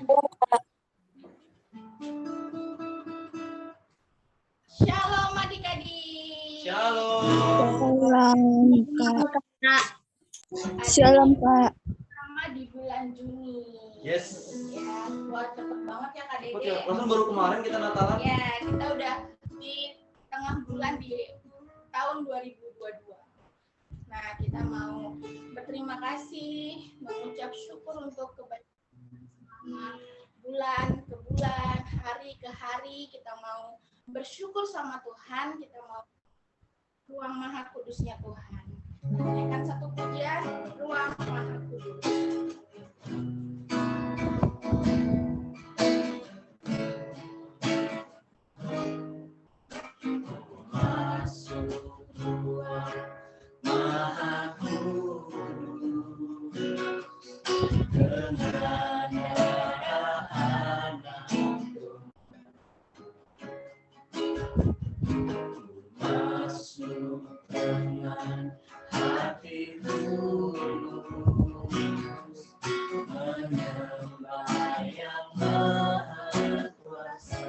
Shalom adik-adik. Shalom Kak. Shalom Kak. Sama di bulan Juni. Yes. Ya, buat cepet banget ya Kak Dede. Oke, perasaan baru kemarin kita Natalan. Ya, kita udah di tengah bulan di tahun 2022. Nah, kita mau berterima kasih, mengucap syukur untuk kebaikan bulan ke bulan, hari ke hari. Kita mau bersyukur sama Tuhan, kita mau ruang maha kudusnya Tuhan. Naikkan satu pujian, ruang maha kudus. Masuk ruang maha kudus dengan darah anak masuk dengan hati tulus menyembah yang maha kuasa.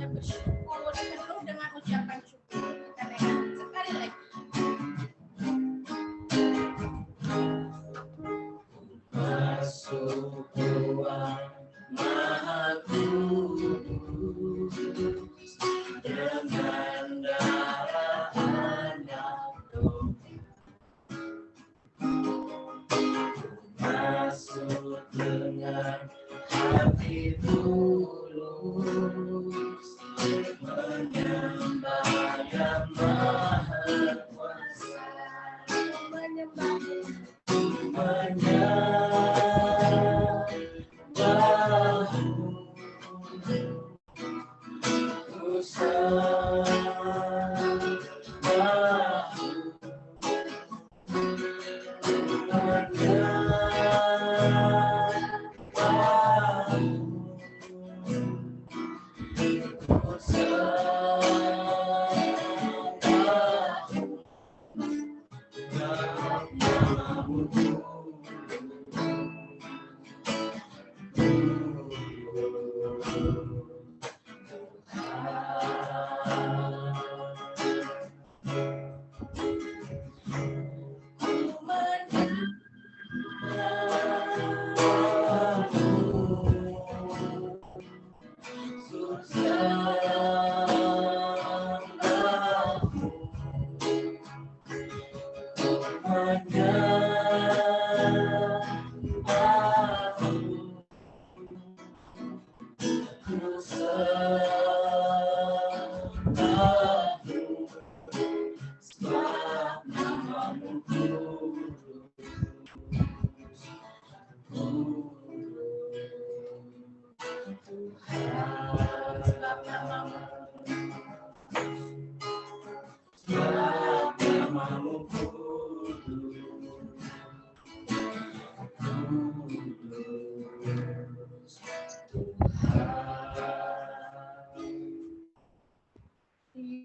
Bersyukur penuh dengan ucapan syukur. Kita naikkan sekali lagi. Masuk ruang maha kudus dengan darah anak domba. Masuk dengan hati tulus menyembah yang maha kuasa.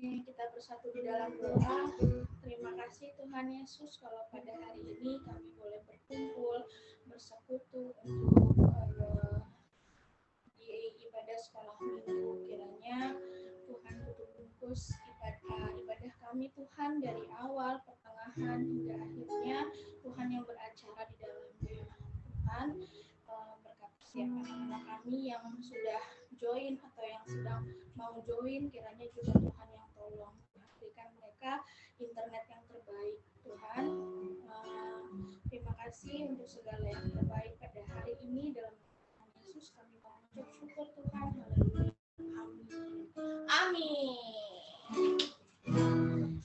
Kita bersatu di dalam doa. Terima kasih Tuhan Yesus kalau pada hari ini kami boleh berkumpul, bersekutu untuk di ibadah sekolah minggu. Kiranya Tuhan tutup bungkus ibadah kami Tuhan dari awal, pertengahan hingga akhirnya. Tuhan yang beracara di dalamnya. Tuhan berkati siapa anak kami yang sudah join atau yang sedang mau join, kiranya juga Tuhan yang tolong berikan mereka internet yang terbaik Tuhan. Terima kasih untuk segala yang terbaik pada hari ini dalam bersyukur Tuhan. Haleluya. Amin.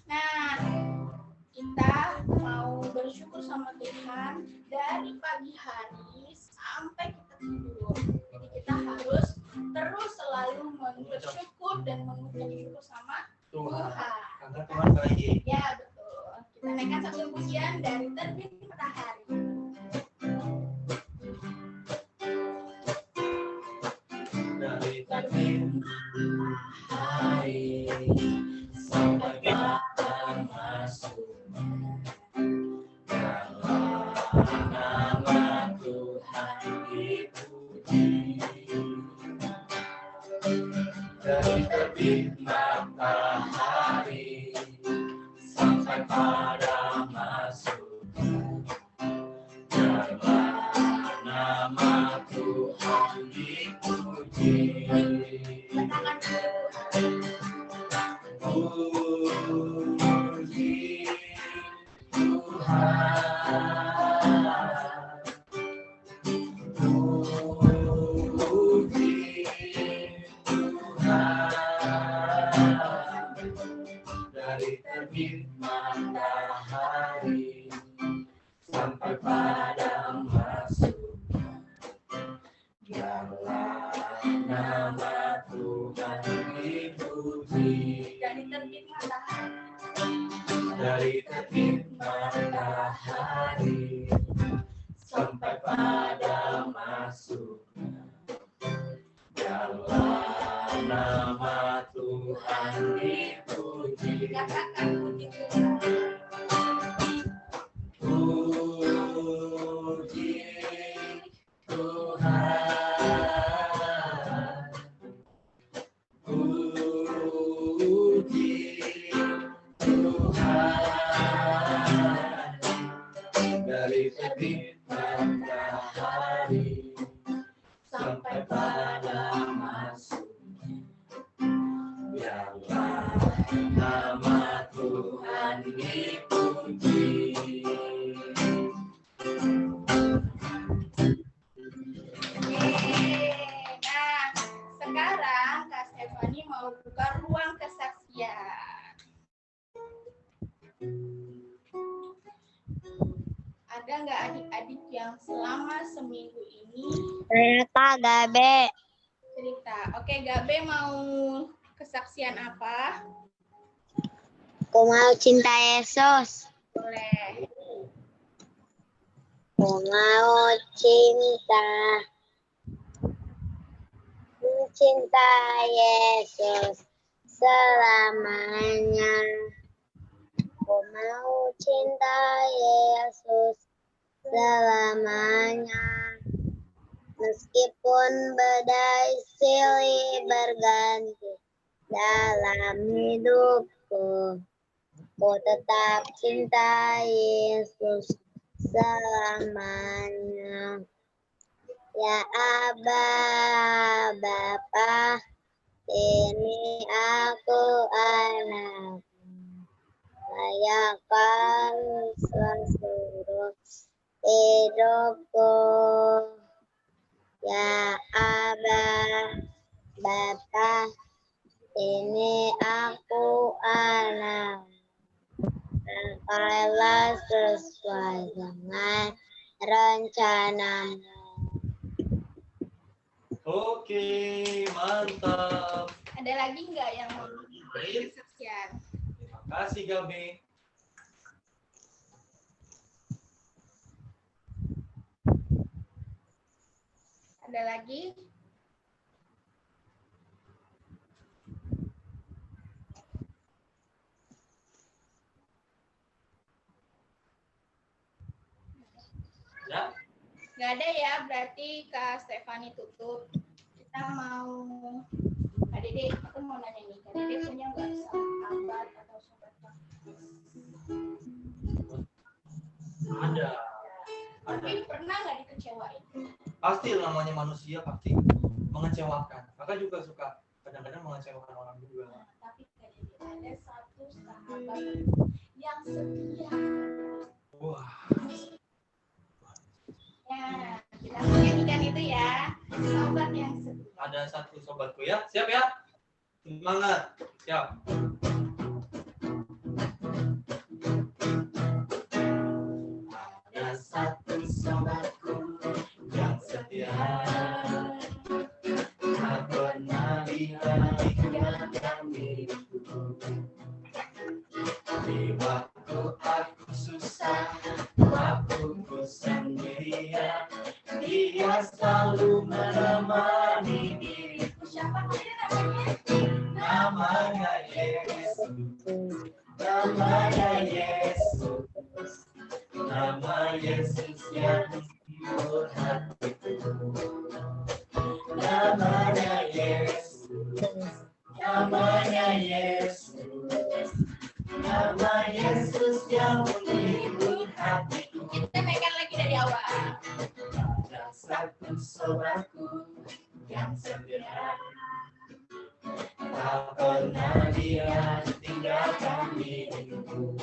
Nah, kita mau bersyukur sama Tuhan dari pagi hari sampai kita tidur. Jadi kita harus terus selalu bersyukur dan mengucap syukur sama Tuhan. Karena Tuhan baik. Ya, betul. Kita naikkan satu pujian dari terbit matahari. Dari terbit matahari sampai pada masuk nama Tuhan dipuji. Dari terbit matahari sampai pada masuk nama Tuhan dipuji. Puji Tuhan, puji Tuhan. Dari terbit matahari sampai pada masuk nama Tuhan dipuji. Dari terbit matahari. Dari terbit matahari sampai pada masuk nama Tuhan dipuji. Katakan puji Tuhan. Puji Tuhan, puji Tuhan. Dari terbit matahari sampai pada masuk biarlah nama Tuhan dipuji. Nah, sekarang Kak Stefani mau buka ruang kesaksian. Ada nggak adik-adik yang selama seminggu ini Ternyata Gabe. cerita? Oke, Gabe mau kesaksian apa? Aku mau cinta Yesus. Boleh. Aku mau mencinta Yesus selamanya. Aku mau cinta Yesus selamanya. Meskipun badai silih berganti dalam hidupku, ku tetap cinta Yesus selamanya. Ya Aba, Bapa, ini aku anak. Layakkan seluruh hidupku. Ya Aba, Bapa, ini aku anak. Pakailah sesuai dengan rencanamu. Oke, mantap. Ada lagi nggak yang mau kesaksian? Terima kasih Gabe. Ada lagi? Ya, Nggak ada ya, berarti Kak Stefani tutup. Kita mau, Kak Dede, aku mau nanya nih, Kak Dede punya nggak sahabat atau sobat praktis? ada. Tapi pernah nggak dikecewain? Pasti namanya manusia pasti mengecewakan. Kakak juga suka kadang-kadang mengecewakan orang juga. Nah, tapi Kak Dede ada satu sahabat yang setia. Wah, Ya, kita nyanyikan itu ya, sahabat yang setia. ada satu sobatku ya. Siap ya? Semangat. Siap. Ada satu sobatku yang setia, tak pernah tinggalkan diriku. Di waktu aku susah, waktuku sendirian, dia selalu menemani diriku. Siapa namanya? Namanya Yesus, namanya Yesus, nama Yesus yang menghibur hatiku. Namanya Yesus, namanya Yesus, nama Yesus yang menghibur hatiku. Kita mainkan lagi dari awal. Ada satu sobatku yang setia, tak pernah dia tinggalkan diriku.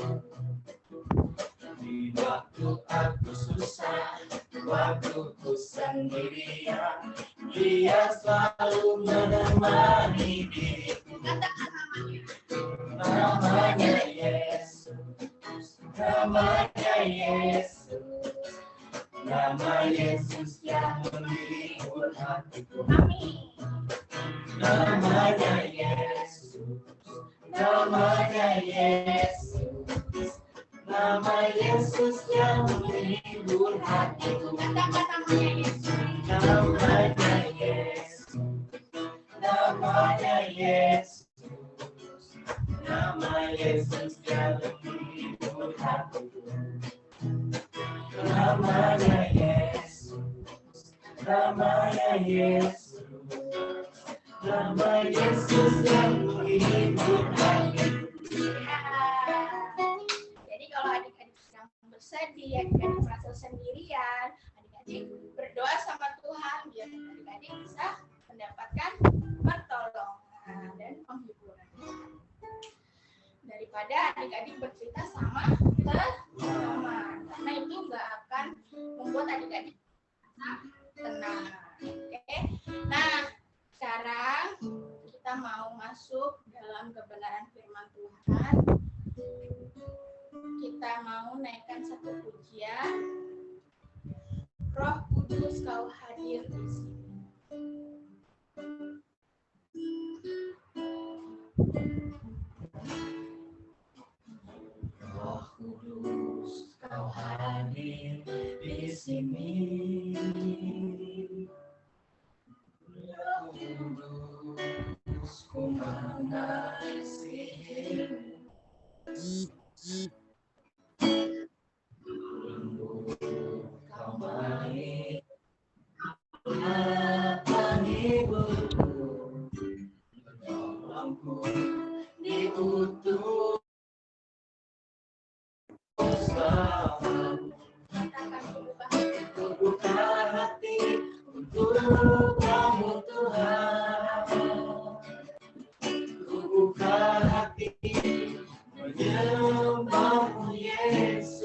Di waktu aku susah, waktuku sendirian, dia selalu menemani diriku. Katakan Namanya Yesus, namanya Yesus, nama Yesus yang menghibur hatiku. Amin. Namanya Yesus, namanya Yesus, nama Yesus yang menghibur hatiku. Katakan namanya Yesus. Namanya Yesus, namanya Yesus, nama Yesus yang menghibur hatiku. Namanya Yesus, namanya Yesus, nama Yesus yang menghibur hatiku. Jadi kalau adik-adik sedang bersedih, adik-adik merasa sendirian, adik-adik berdoa sama Tuhan biar adik-adik bisa mendapatkan pertolongan dan penghiburan. Daripada adik-adik bercerita sama teman, karena itu nggak akan membuat adik-adik tenang. Oke. Nah, sekarang kita mau masuk dalam kebenaran firman Tuhan. Kita mau naikkan satu pujian. Roh Kudus kau hadir di sini. Roh Kudus kau hadir di sini. Roh Kudus ku mengasihimu. Kau baik, penghiburku, penolongku, diutus selalu. Ku buka hati untuk kamu Tuhan. Ku buka hati menyembahmu Yesus.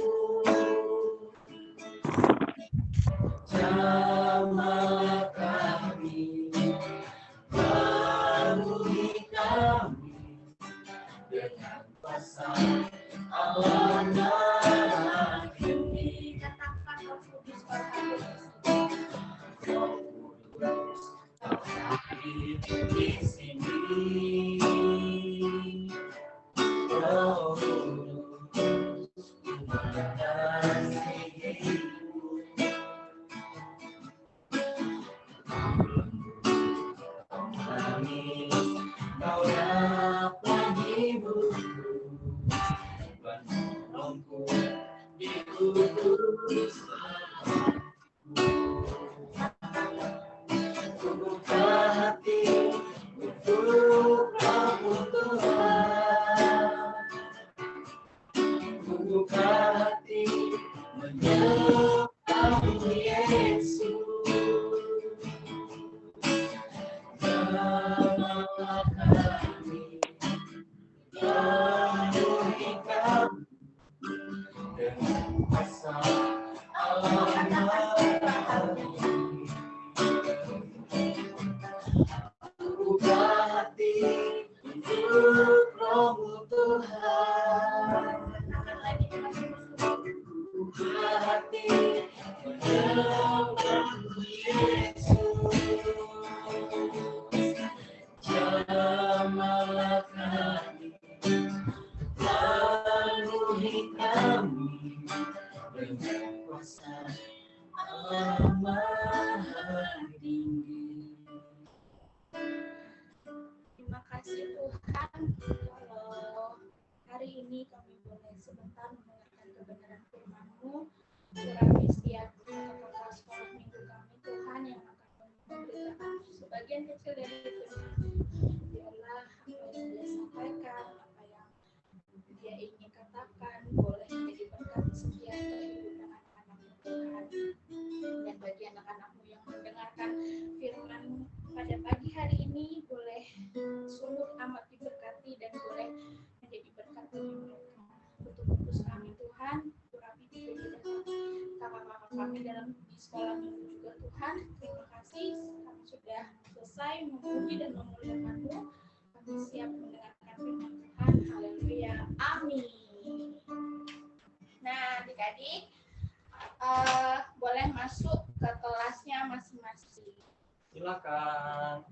Jamah kami, penuhi kami dengan kuasa Allah darah ini. Katakan Roh Kudus kau hadir di sini. Roh Kudus kau hadir di sini. Roh Kudus ku mengasihimu. Kau manis, kau dapat hiburku, penolongku, diutus ku buka hati untuk kamu Tuhan. Ku buka hati menyembahmu Yesus. Jamah kami, penuhi kami dengan kuasa Allah darah ini. Buka hati untuk Roh-Mu Tuhan. Buka hati mendengar Yesus. Jamalah kami, penuhi kami dengan kuasa Allah Maha Tinggi. Terima kasih Tuhan, kalau hari ini kami boleh sebentar mendengarkan kebenaran firman-Mu. Urapi setiap kepala sekolah minggu kami Tuhan yang akan memberitakan sebagian kecil dari firman-Mu. Biarlah apa yang dia sampaikan, apa yang dia ingin katakan boleh menjadi berkat setiap kehidupan anak-anak-Mu Tuhan. Dan bagi anak-anak-Mu yang mendengarkan firman-Mu pada pagi hari ini boleh sungguh amat diberkati dan boleh menjadi berkat bagi mereka. Untuk kudus kami Tuhan, urapi juga kakak-kakak kami dalam di sekolah minggu juga Tuhan. Terima kasih kami sudah selesai memuji dan memuliakan-Mu. Kami siap mendengarkan firman Tuhan. Haleluya. Amin. Nah, adik-adik boleh masuk ke kelasnya masing-masing. Silakan.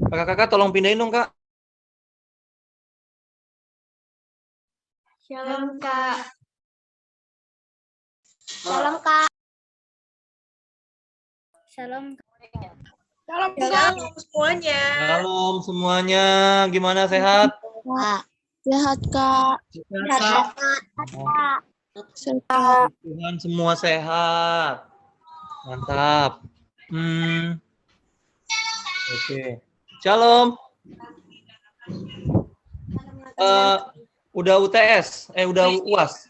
Kakak-kakak tolong pindahin dong, Kak. Shalom, Kak. Shalom, Kak. Shalom. Shalom semuanya. Shalom semuanya. Gimana, sehat? Kak. Sehat, Kak. Sehat. Sehat. Tuhan semua sehat. Mantap. Oke. Shalom. Udah UTS? Udah UAS?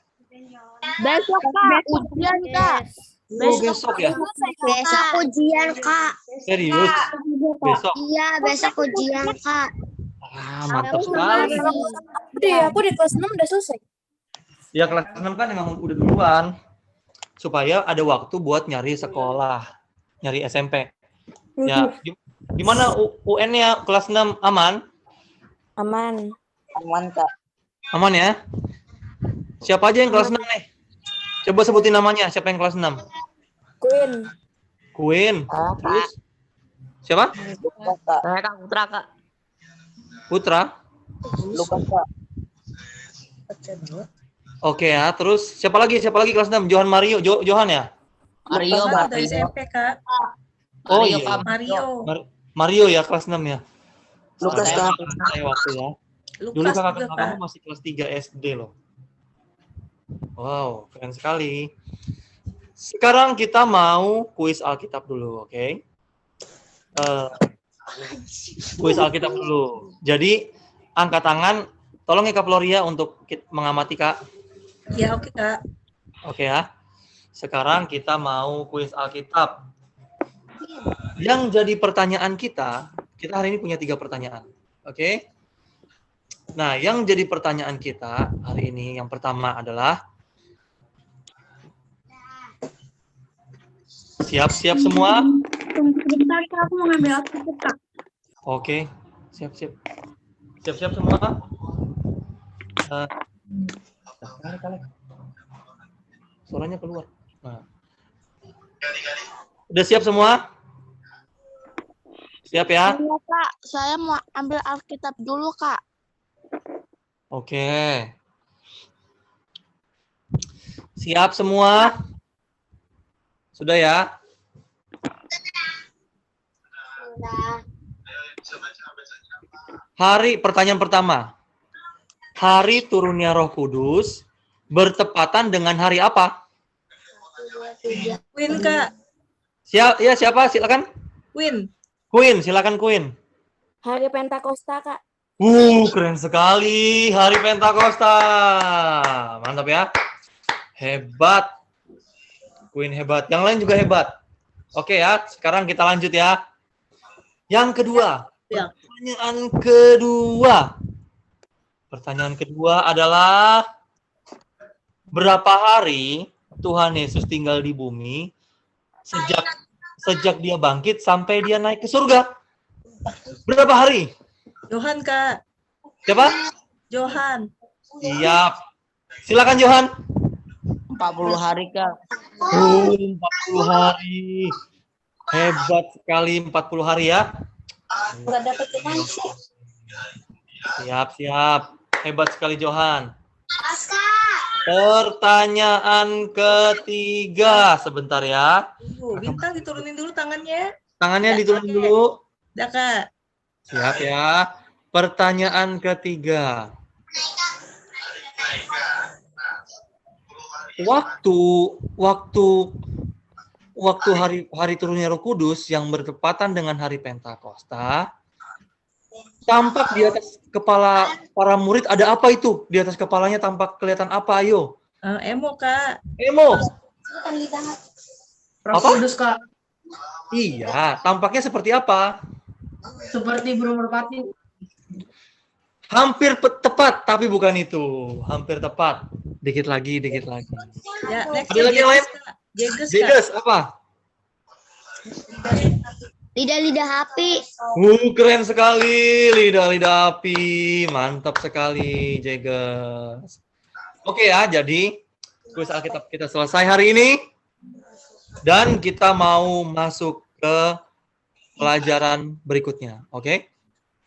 Besok, Kak. Ujian, Kak. Oh, besok ya? Besok ujian, Kak. Serius? Besok? Iya, besok ujian, Kak. Mantap sekali. Aku di kelas 6 udah selesai. Ya kelas 6 kan emang udah duluan. Supaya ada waktu buat nyari sekolah. Nyari SMP. Ya, gimana UN-nya kelas 6 aman? Aman. Aman, Kak. Aman ya? Siapa aja yang kelas 6 nih? Coba sebutin namanya, siapa yang kelas 6? Queen. Terus? Siapa? Saya Kak Putra, Kak. Putra? Lukas, Kak. Oke ya, terus siapa lagi kelas 6? Johan Mario, Johan ya? Mario, Kak, udah SMP, Kak. Oh Mario, iya. Kak. Mario. Mario ya kelas 6 ya? Lukas, Saya Kak. saya waktu ya. Dulu Lukas kakak juga, Kak. kamu masih kelas 3 SD loh. Wow, keren sekali. Sekarang kita mau kuis Alkitab dulu, oke? Kuis Alkitab dulu. Jadi, angkat tangan. Tolong ya Kak Floria untuk mengamati, Kak. Ya, oke, Kak. Oke ya. Sekarang kita mau kuis Alkitab. Yang jadi pertanyaan kita hari ini punya 3 pertanyaan. Oke? Nah, yang jadi pertanyaan kita hari ini yang pertama adalah siap-siap semua? Bentar, Kak, aku mau ngambil Alkitab, Kak. Oke, siap-siap. Siap-siap semua? Suaranya keluar. Nah. Udah siap semua? Siap ya? Iya, Kak. Saya mau ambil Alkitab dulu, Kak. Oke. Siap semua? Sudah ya? Pertanyaan pertama. Hari turunnya Roh Kudus bertepatan dengan hari apa? Queen, Kak. Siapa? Silakan. Queen, silakan Queen. Hari Pentakosta, Kak. Keren sekali. Hari Pentakosta. Mantap ya. Hebat. Queen hebat. Yang lain juga hebat. Oke ya, sekarang kita lanjut ya. Yang kedua, Ya. pertanyaan kedua adalah berapa hari Tuhan Yesus tinggal di bumi sejak dia bangkit sampai dia naik ke surga? Berapa hari? Johan, Kak. Siapa? Johan. Siap. Silakan Johan. 40 hari, Kak. 40 hari. Hebat sekali 40 hari ya. Siap. Hebat sekali Johan. Pertanyaan ketiga. Sebentar ya. Bintang diturunin dulu tangannya. Tangannya diturunin dulu. Udah, Kak. Siap ya. Pertanyaan ketiga. Waktu hari turunnya Roh Kudus yang bertepatan dengan hari Pentakosta, tampak di atas kepala para murid ada apa itu? Di atas kepalanya tampak kelihatan apa? Ayo. Emo, Kak. Emo. Roh Apa? Kudus, Kak. Iya, tampaknya seperti apa? Seperti burung merpati. Hampir tepat, tapi bukan itu. Hampir tepat. Dikit lagi. Ya, next. Ada lagi yang lain? Jeges, Kak. Jeges, apa? Lidah-lidah api. Keren sekali, lidah api, mantap sekali, Jeges. Oke ya, jadi kuis Alkitab kita selesai hari ini, dan kita mau masuk ke pelajaran berikutnya, oke?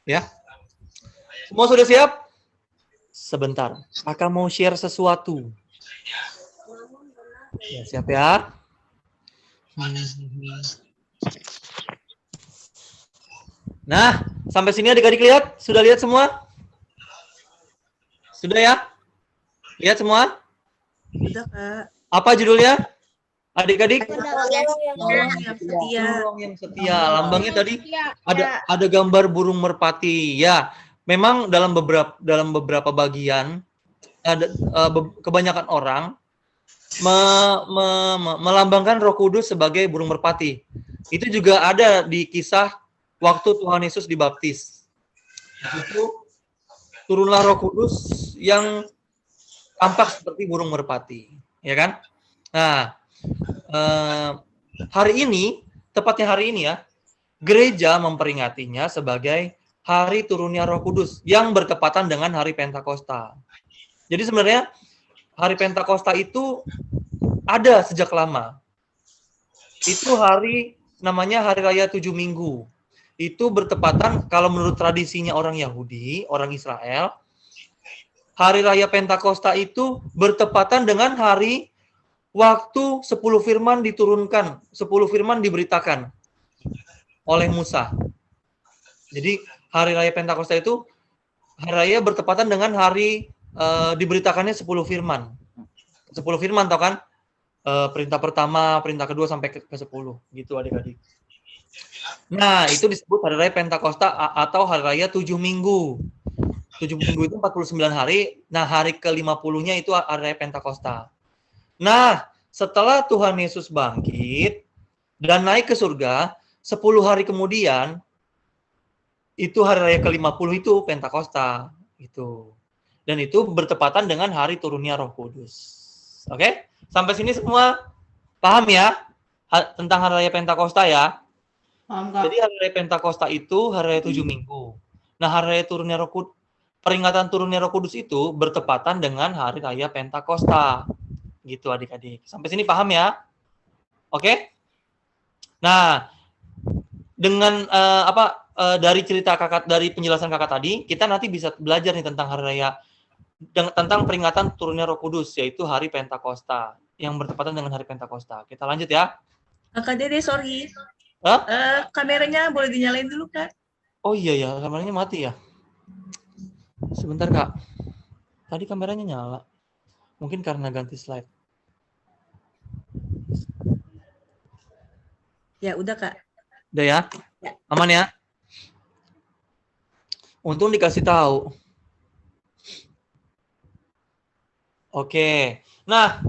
Ya, semua sudah siap? Sebentar, Kakak mau share sesuatu. Ya, siap ya. Nah, sampai sini adik-adik lihat? Sudah lihat semua? Sudah ya? Lihat semua? Udah, Kak. Apa judulnya? Adik-adik? Tolong yang setia. Burung yang setia. Lambangnya tadi ada gambar burung merpati. Ya, memang dalam beberapa bagian ada kebanyakan orang melambangkan Roh Kudus sebagai burung merpati. Itu juga ada di kisah waktu Tuhan Yesus dibaptis. Itu turunlah Roh Kudus yang tampak seperti burung merpati, ya kan? Nah, tepatnya hari ini ya, gereja memperingatinya sebagai hari turunnya Roh Kudus yang bertepatan dengan hari Pentakosta. Jadi sebenarnya hari Pentakosta itu ada sejak lama. Itu namanya hari raya 7 minggu. Itu bertepatan, kalau menurut tradisinya orang Yahudi, orang Israel, hari raya Pentakosta itu bertepatan dengan hari waktu 10 firman diturunkan, 10 firman diberitakan oleh Musa. Jadi hari raya Pentakosta itu hari raya bertepatan dengan hari diberitakannya 10 firman. 10 firman tau kan? Perintah pertama, perintah kedua sampai ke 10 gitu adik-adik. Nah, itu disebut hari raya Pentakosta atau hari raya 7 minggu. 7 minggu itu 49 hari. Nah, hari ke-50-nya itu hari raya Pentakosta. Nah, setelah Tuhan Yesus bangkit dan naik ke surga, 10 hari kemudian itu hari raya ke-50 itu Pentakosta gitu. Dan itu bertepatan dengan hari turunnya Roh Kudus. Oke? Sampai sini semua paham ya tentang hari raya Pentakosta ya? Paham, Kak. Jadi hari raya Pentakosta itu hari raya 7 minggu. Nah, hari raya turunnya Roh Kudus, peringatan turunnya Roh Kudus itu bertepatan dengan hari raya Pentakosta. Gitu adik-adik. Sampai sini paham ya? Oke? Nah, dengan dari cerita kakak, dari penjelasan kakak tadi, kita nanti bisa belajar nih tentang hari raya, tentang peringatan turunnya Roh Kudus, yaitu hari Pentakosta, yang bertepatan dengan hari Pentakosta. Kita lanjut ya. Kak Dede, sorry. Hah? Kameranya boleh dinyalain dulu, Kak. Oh iya ya, kameranya mati ya. Sebentar Kak. Tadi kameranya nyala. Mungkin karena ganti slide. Ya, udah, Kak. Udah ya? Aman ya? Untung dikasih tahu. Oke. Nah,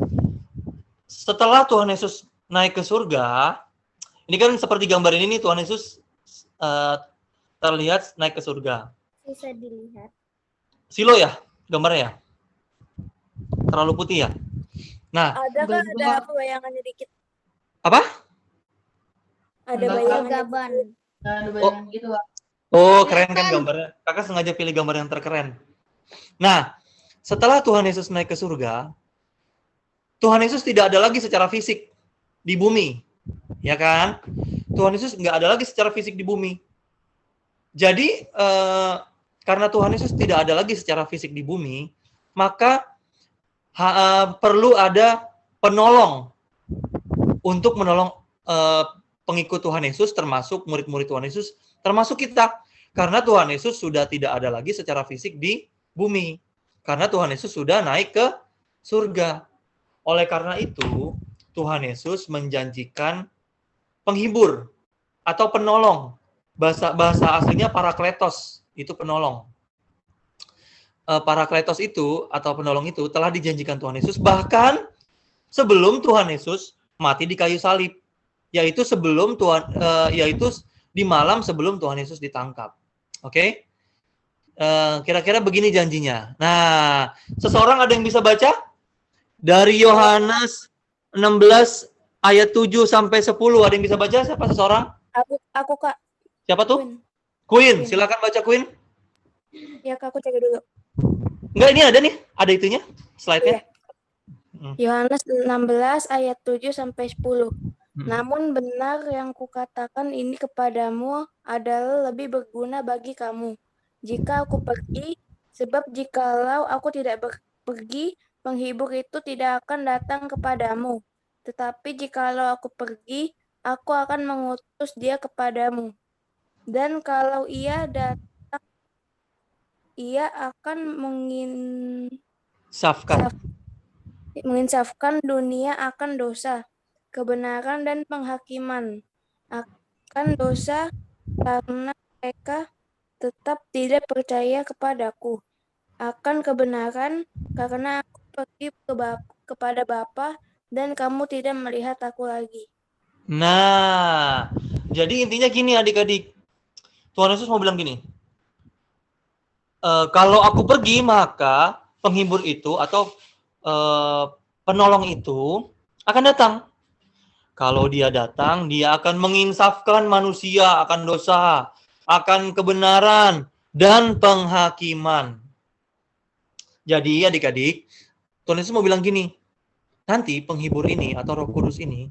setelah Tuhan Yesus naik ke surga, ini kan seperti gambar ini nih, Tuhan Yesus terlihat naik ke surga? Bisa dilihat. Silo ya gambarnya ya? Terlalu putih ya? Nah, Ada kan ada bayangannya dikit. apa? Ada Enggak, bayangannya. Gaban. Ada bayangan gitu, Pak. Oh, keren kan gambarnya? Kakak sengaja pilih gambar yang terkeren. Nah, setelah Tuhan Yesus naik ke surga, Tuhan Yesus tidak ada lagi secara fisik di bumi. Ya kan? Tuhan Yesus nggak ada lagi secara fisik di bumi. Jadi, karena Tuhan Yesus tidak ada lagi secara fisik di bumi, maka perlu ada penolong untuk menolong pengikut Tuhan Yesus, termasuk murid-murid Tuhan Yesus, termasuk kita. Karena Tuhan Yesus sudah tidak ada lagi secara fisik di bumi. Karena Tuhan Yesus sudah naik ke surga. Oleh karena itu, Tuhan Yesus menjanjikan penghibur atau penolong. Bahasa aslinya parakletos, itu penolong. Parakletos itu atau penolong itu telah dijanjikan Tuhan Yesus bahkan sebelum Tuhan Yesus mati di kayu salib, yaitu yaitu di malam sebelum Tuhan Yesus ditangkap. Oke? Kira-kira begini janjinya. Nah, seseorang ada yang bisa baca? Dari Yohanes 16 ayat 7 sampai 10 ada yang bisa baca? Siapa seseorang? Aku Kak. Siapa tuh? Queen. Queen, silakan baca Queen. Ya Kak, aku cek dulu. Enggak, ini ada nih, ada itunya, slide-nya. Yohanes 16 ayat 7 sampai 10. Namun benar yang kukatakan ini kepadamu adalah lebih berguna bagi kamu. Jika aku pergi, sebab jikalau aku tidak pergi, penghibur itu tidak akan datang kepadamu. Tetapi jikalau aku pergi, aku akan mengutus dia kepadamu. Dan kalau ia datang, ia akan menginsafkan dunia akan dosa, kebenaran dan penghakiman. Akan dosa karena mereka tetap tidak percaya kepadaku. Akan kebenaran karena aku pergi kepada Bapa dan kamu tidak melihat aku lagi. Nah, jadi intinya gini adik-adik. Tuhan Yesus mau bilang gini. Kalau aku pergi, maka penghibur itu atau penolong itu akan datang. Kalau dia datang, dia akan menginsafkan manusia akan dosa, akan kebenaran, dan penghakiman. Jadi adik-adik, Tuhan Yesus mau bilang gini, nanti penghibur ini atau Roh Kudus ini,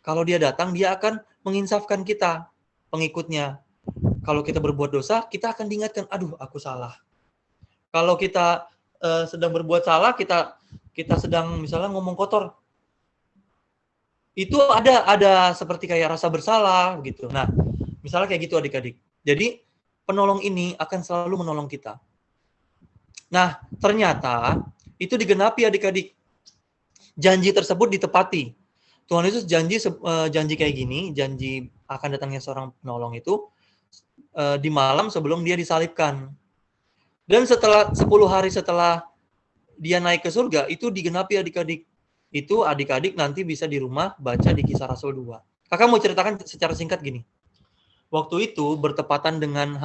kalau dia datang, dia akan menginsafkan kita, pengikutnya. Kalau kita berbuat dosa, kita akan diingatkan, aduh aku salah. Kalau kita sedang berbuat salah, kita sedang misalnya ngomong kotor, itu ada seperti kayak rasa bersalah gitu. Nah, misalnya kayak gitu adik-adik. Jadi penolong ini akan selalu menolong kita. Nah, ternyata itu digenapi adik-adik. Janji tersebut ditepati. Tuhan Yesus janji kayak gini, janji akan datangnya seorang penolong itu di malam sebelum dia disalibkan. Dan setelah 10 hari setelah dia naik ke surga, itu digenapi adik-adik. Itu adik-adik nanti bisa di rumah baca di Kisah Rasul 2. Kakak mau ceritakan secara singkat gini. Waktu itu bertepatan dengan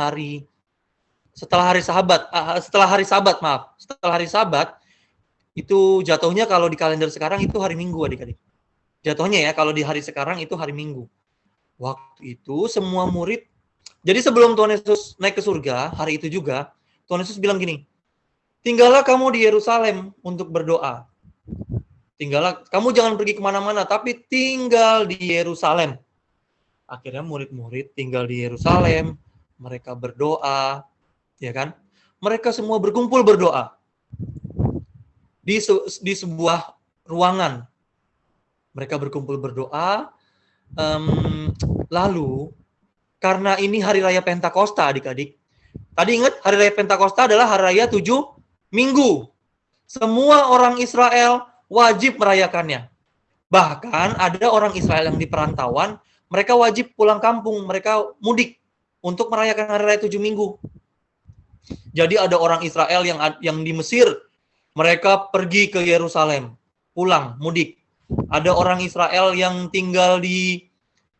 setelah hari Sabat, itu jatuhnya kalau di kalender sekarang itu hari Minggu adik-adik. Jatuhnya ya, kalau di hari sekarang itu hari Minggu. Waktu itu semua murid, jadi sebelum Tuhan Yesus naik ke surga, hari itu juga, Tuhan Yesus bilang gini, tinggallah kamu di Yerusalem untuk berdoa. Tinggallah, kamu jangan pergi kemana-mana, tapi tinggal di Yerusalem. Akhirnya murid-murid tinggal di Yerusalem, mereka berdoa, ya kan? Mereka semua berkumpul berdoa di sebuah ruangan. Mereka berkumpul berdoa, lalu karena ini hari raya Pentakosta adik-adik. Tadi ingat hari raya Pentakosta adalah hari raya 7 minggu. Semua orang Israel wajib merayakannya. Bahkan ada orang Israel yang di perantauan, mereka wajib pulang kampung, mereka mudik untuk merayakan hari raya 7 minggu. Jadi ada orang Israel yang di Mesir, mereka pergi ke Yerusalem, pulang, mudik. Ada orang Israel yang tinggal di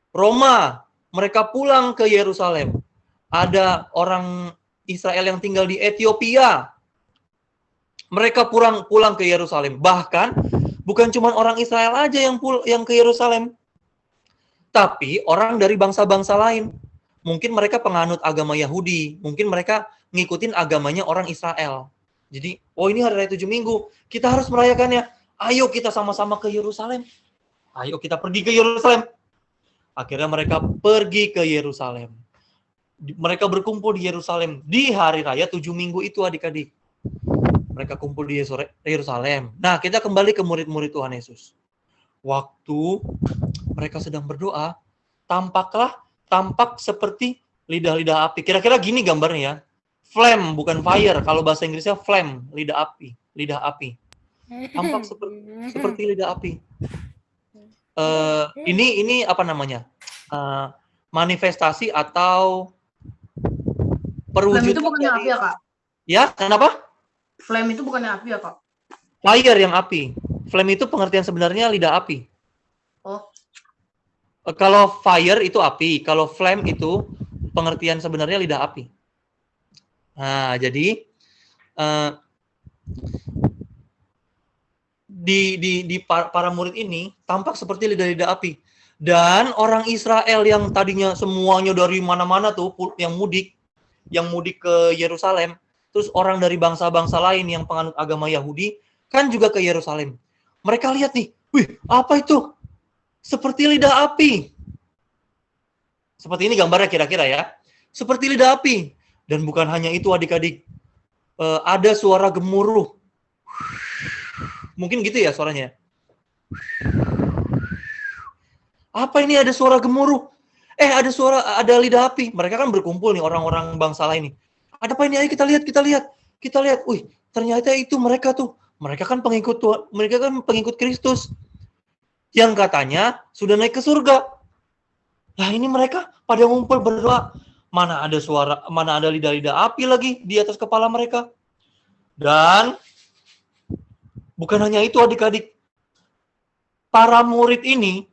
Roma, mereka pulang ke Yerusalem. Ada orang Israel yang tinggal di Ethiopia. Mereka pulang ke Yerusalem. Bahkan bukan cuma orang Israel aja yang ke Yerusalem, tapi orang dari bangsa-bangsa lain. Mungkin mereka penganut agama Yahudi, mungkin mereka ngikutin agamanya orang Israel. Jadi, ini hari raya 7 minggu, kita harus merayakannya. Ayo kita sama-sama ke Yerusalem. Ayo kita pergi ke Yerusalem. Akhirnya mereka pergi ke Yerusalem. Mereka berkumpul di Yerusalem di hari raya 7 minggu itu, adik-adik. Mereka kumpul di Yerusalem. Nah, kita kembali ke murid-murid Tuhan Yesus. Waktu mereka sedang berdoa, tampak seperti lidah-lidah api. Kira-kira gini gambarnya ya. Flame, bukan fire. Kalau bahasa Inggrisnya flame, lidah api. Tampak seperti lidah api. Ini apa namanya? Manifestasi atau perwujudan. Flame itu bukannya api ya, Kak? Ya, kenapa? Flame itu bukannya api ya, Kak? Fire yang api. Flame itu pengertian sebenarnya lidah api. Oh. Kalau fire itu api, kalau flame itu pengertian sebenarnya lidah api. Nah, jadi di para murid ini tampak seperti lidah-lidah api. Dan orang Israel yang tadinya semuanya dari mana-mana tuh yang mudik ke Yerusalem, terus orang dari bangsa-bangsa lain yang penganut agama Yahudi kan juga ke Yerusalem. Mereka lihat nih, wih, apa itu? Seperti lidah api. Seperti ini gambarnya kira-kira ya. Seperti lidah api. Dan bukan hanya itu adik-adik. Ada suara gemuruh. Mungkin gitu ya suaranya. Apa ini ada suara gemuruh? Ada lidah api. Mereka kan berkumpul nih orang-orang bangsa lain nih. Ada apa ini? Ayo kita lihat. Wih, ternyata itu mereka tuh. Mereka kan pengikut Tuhan, mereka kan pengikut Kristus. Yang katanya sudah naik ke surga. Nah, ini mereka pada ngumpul berdoa. Mana ada lidah-lidah api lagi di atas kepala mereka. Dan bukan hanya itu adik-adik. Para murid ini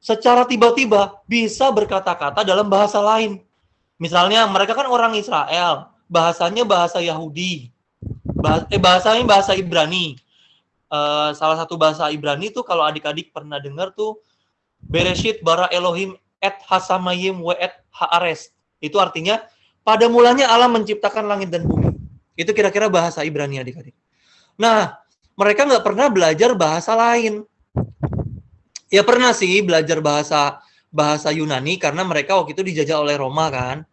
secara tiba-tiba bisa berkata-kata dalam bahasa lain. Misalnya mereka kan orang Israel, bahasanya bahasa Yahudi. Bahasanya bahasa Ibrani. Salah satu bahasa Ibrani tuh kalau adik-adik pernah dengar tuh Bereshit bara Elohim et hasamayim we et haares. Itu artinya pada mulanya Allah menciptakan langit dan bumi. Itu kira-kira bahasa Ibrani adik-adik. Nah, mereka nggak pernah belajar bahasa lain. Ya pernah sih belajar bahasa Yunani karena mereka waktu itu dijajah oleh Roma kan.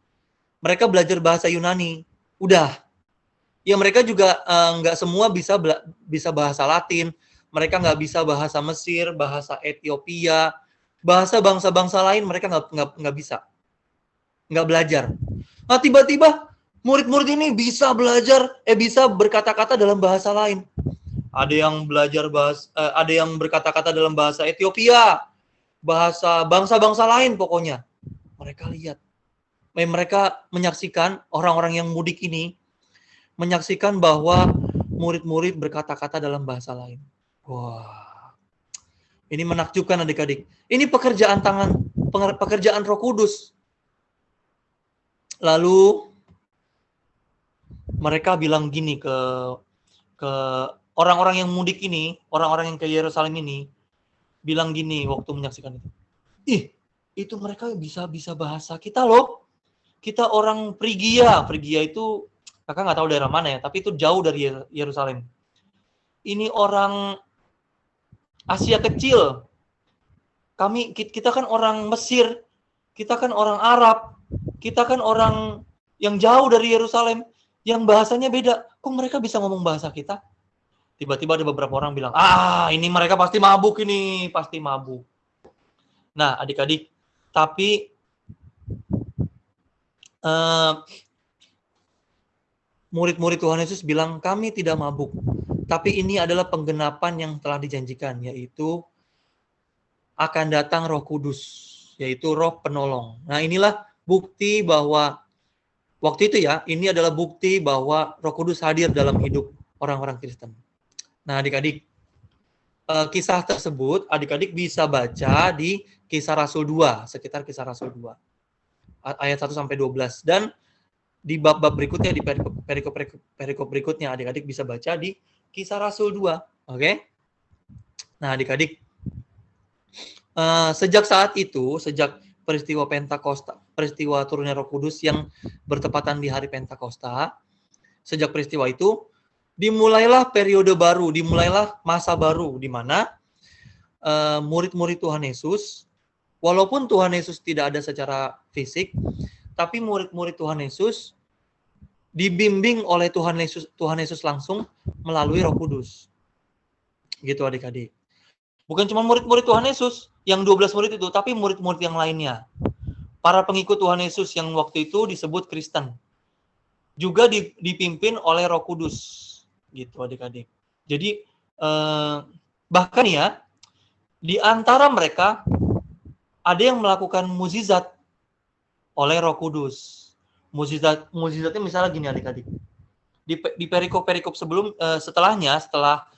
Mereka belajar bahasa Yunani. Udah. Ya mereka juga nggak semua bisa bahasa Latin. Mereka nggak bisa bahasa Mesir, bahasa Ethiopia, bahasa bangsa-bangsa lain mereka nggak bisa. Nggak belajar. Nah, tiba-tiba murid-murid ini bisa berkata-kata dalam bahasa lain. Ada yang berkata-kata dalam bahasa Ethiopia, bahasa bangsa-bangsa lain pokoknya. Mereka lihat. Mereka menyaksikan orang-orang yang mudik ini menyaksikan bahwa murid-murid berkata-kata dalam bahasa lain. Wah. Ini menakjubkan adik-adik. Ini pekerjaan Roh Kudus. Lalu mereka bilang gini ke orang-orang yang mudik ini, orang-orang yang ke Yerusalem ini, bilang gini waktu menyaksikan itu. Itu mereka bisa bahasa kita loh. Kita orang Frigia. Frigia itu kakak nggak tahu daerah mana ya, tapi itu jauh dari Yerusalem. Ini orang Asia Kecil. Kita kan orang Mesir, kita kan orang Arab, kita kan orang yang jauh dari Yerusalem, yang bahasanya beda. Kok mereka bisa ngomong bahasa kita? Tiba-tiba ada beberapa orang bilang, ini mereka pasti mabuk ini, pasti mabuk. Nah, adik-adik, tapi murid-murid Tuhan Yesus bilang, kami tidak mabuk. Tapi ini adalah penggenapan yang telah dijanjikan, yaitu akan datang Roh Kudus, yaitu Roh Penolong. Nah, inilah bukti bahwa, waktu itu ya, ini adalah bukti bahwa Roh Kudus hadir dalam hidup orang-orang Kristen. Nah, adik-adik, kisah tersebut adik-adik bisa baca di Kisah Rasul 2, sekitar Kisah Rasul 2. Ayat 1 sampai 12 dan di bab-bab berikutnya di perikop berikutnya adik-adik bisa baca di Kisah Rasul 2. Oke? Nah, adik-adik sejak saat itu, sejak peristiwa Pentakosta, peristiwa turunnya Roh Kudus yang bertepatan di hari Pentakosta, sejak peristiwa itu dimulailah periode baru, dimulailah masa baru di mana murid-murid Tuhan Yesus, walaupun Tuhan Yesus tidak ada secara fisik, tapi murid-murid Tuhan Yesus dibimbing oleh Tuhan Yesus langsung melalui Roh Kudus. Gitu adik-adik. Bukan cuma murid-murid Tuhan Yesus, yang 12 murid itu, tapi murid-murid yang lainnya. Para pengikut Tuhan Yesus yang waktu itu disebut Kristen. Juga dipimpin oleh Roh Kudus. Gitu adik-adik. Jadi, bahkan ya, di antara mereka, ada yang melakukan mukjizat oleh Roh Kudus. Mukjizatnya misalnya gini adik-adik. Di perikop-perikop setelahnya, setelah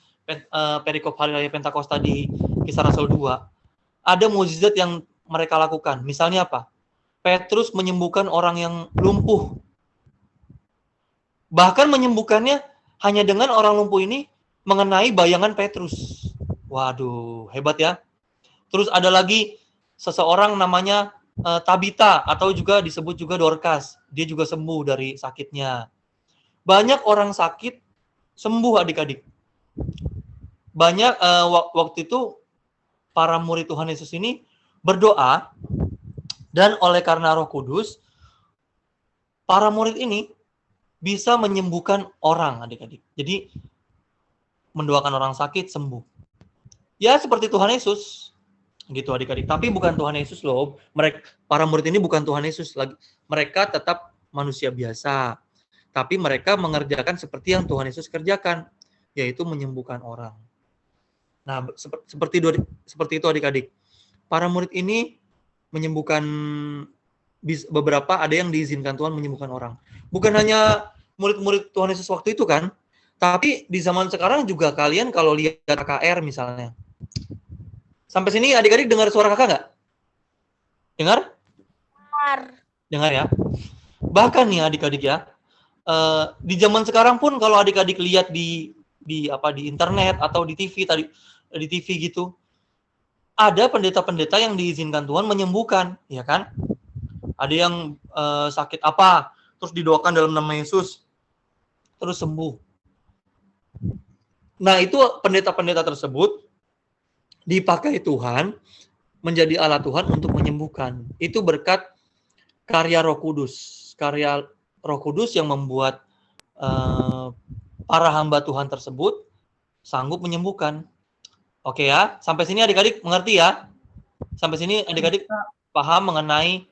perikop hari raya Pentakosta di Kisah Rasul 2, ada mukjizat yang mereka lakukan. Misalnya apa? Petrus menyembuhkan orang yang lumpuh. Bahkan menyembuhkannya hanya dengan orang lumpuh ini mengenai bayangan Petrus. Waduh, hebat ya. Terus ada lagi seseorang namanya Tabita atau juga disebut juga Dorcas. Dia juga sembuh dari sakitnya. Banyak orang sakit sembuh adik-adik. Banyak waktu itu para murid Tuhan Yesus ini berdoa dan oleh karena Roh Kudus para murid ini bisa menyembuhkan orang adik-adik. Jadi mendoakan orang sakit sembuh. Ya seperti Tuhan Yesus gitu adik-adik. Tapi bukan Tuhan Yesus loh. Para murid ini bukan Tuhan Yesus lagi. Mereka tetap manusia biasa. Tapi mereka mengerjakan seperti yang Tuhan Yesus kerjakan, yaitu menyembuhkan orang. Nah, seperti itu adik-adik. Para murid ini menyembuhkan beberapa, ada yang diizinkan Tuhan menyembuhkan orang. Bukan hanya murid-murid Tuhan Yesus waktu itu kan, tapi di zaman sekarang juga kalian kalau lihat KKR misalnya. Sampai sini adik-adik dengar suara kakak nggak? Dengar? Dengar ya. Bahkan nih adik-adik ya, di zaman sekarang pun kalau adik-adik lihat di internet atau di TV gitu, ada pendeta-pendeta yang diizinkan Tuhan menyembuhkan, ya kan? Ada yang sakit apa, terus didoakan dalam nama Yesus, terus sembuh. Nah, itu pendeta-pendeta tersebut dipakai Tuhan menjadi alat Tuhan untuk menyembuhkan. Itu berkat karya Roh Kudus. Karya Roh Kudus yang membuat para hamba Tuhan tersebut sanggup menyembuhkan. Oke ya, sampai sini adik-adik mengerti ya? Sampai sini adik-adik paham mengenai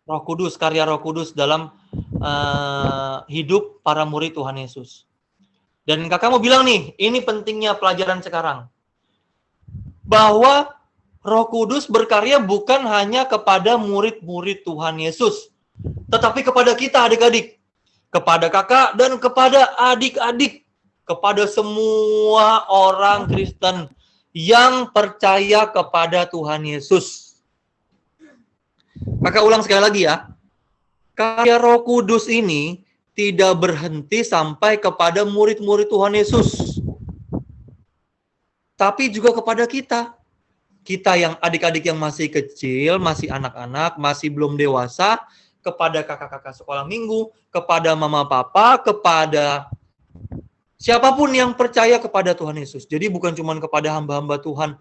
Roh Kudus, karya Roh Kudus dalam hidup para murid Tuhan Yesus. Dan kakak mau bilang nih, ini pentingnya pelajaran sekarang. Bahwa Roh Kudus berkarya bukan hanya kepada murid-murid Tuhan Yesus, tetapi kepada kita adik-adik, kepada kakak dan kepada adik-adik, kepada semua orang Kristen yang percaya kepada Tuhan Yesus. Kakak ulang sekali lagi ya. Karya Roh Kudus ini tidak berhenti sampai kepada murid-murid Tuhan Yesus, tapi juga kepada kita. Kita yang adik-adik yang masih kecil, masih anak-anak, masih belum dewasa, kepada kakak-kakak sekolah minggu, kepada mama papa, kepada siapapun yang percaya kepada Tuhan Yesus. Jadi bukan cuma kepada hamba-hamba Tuhan,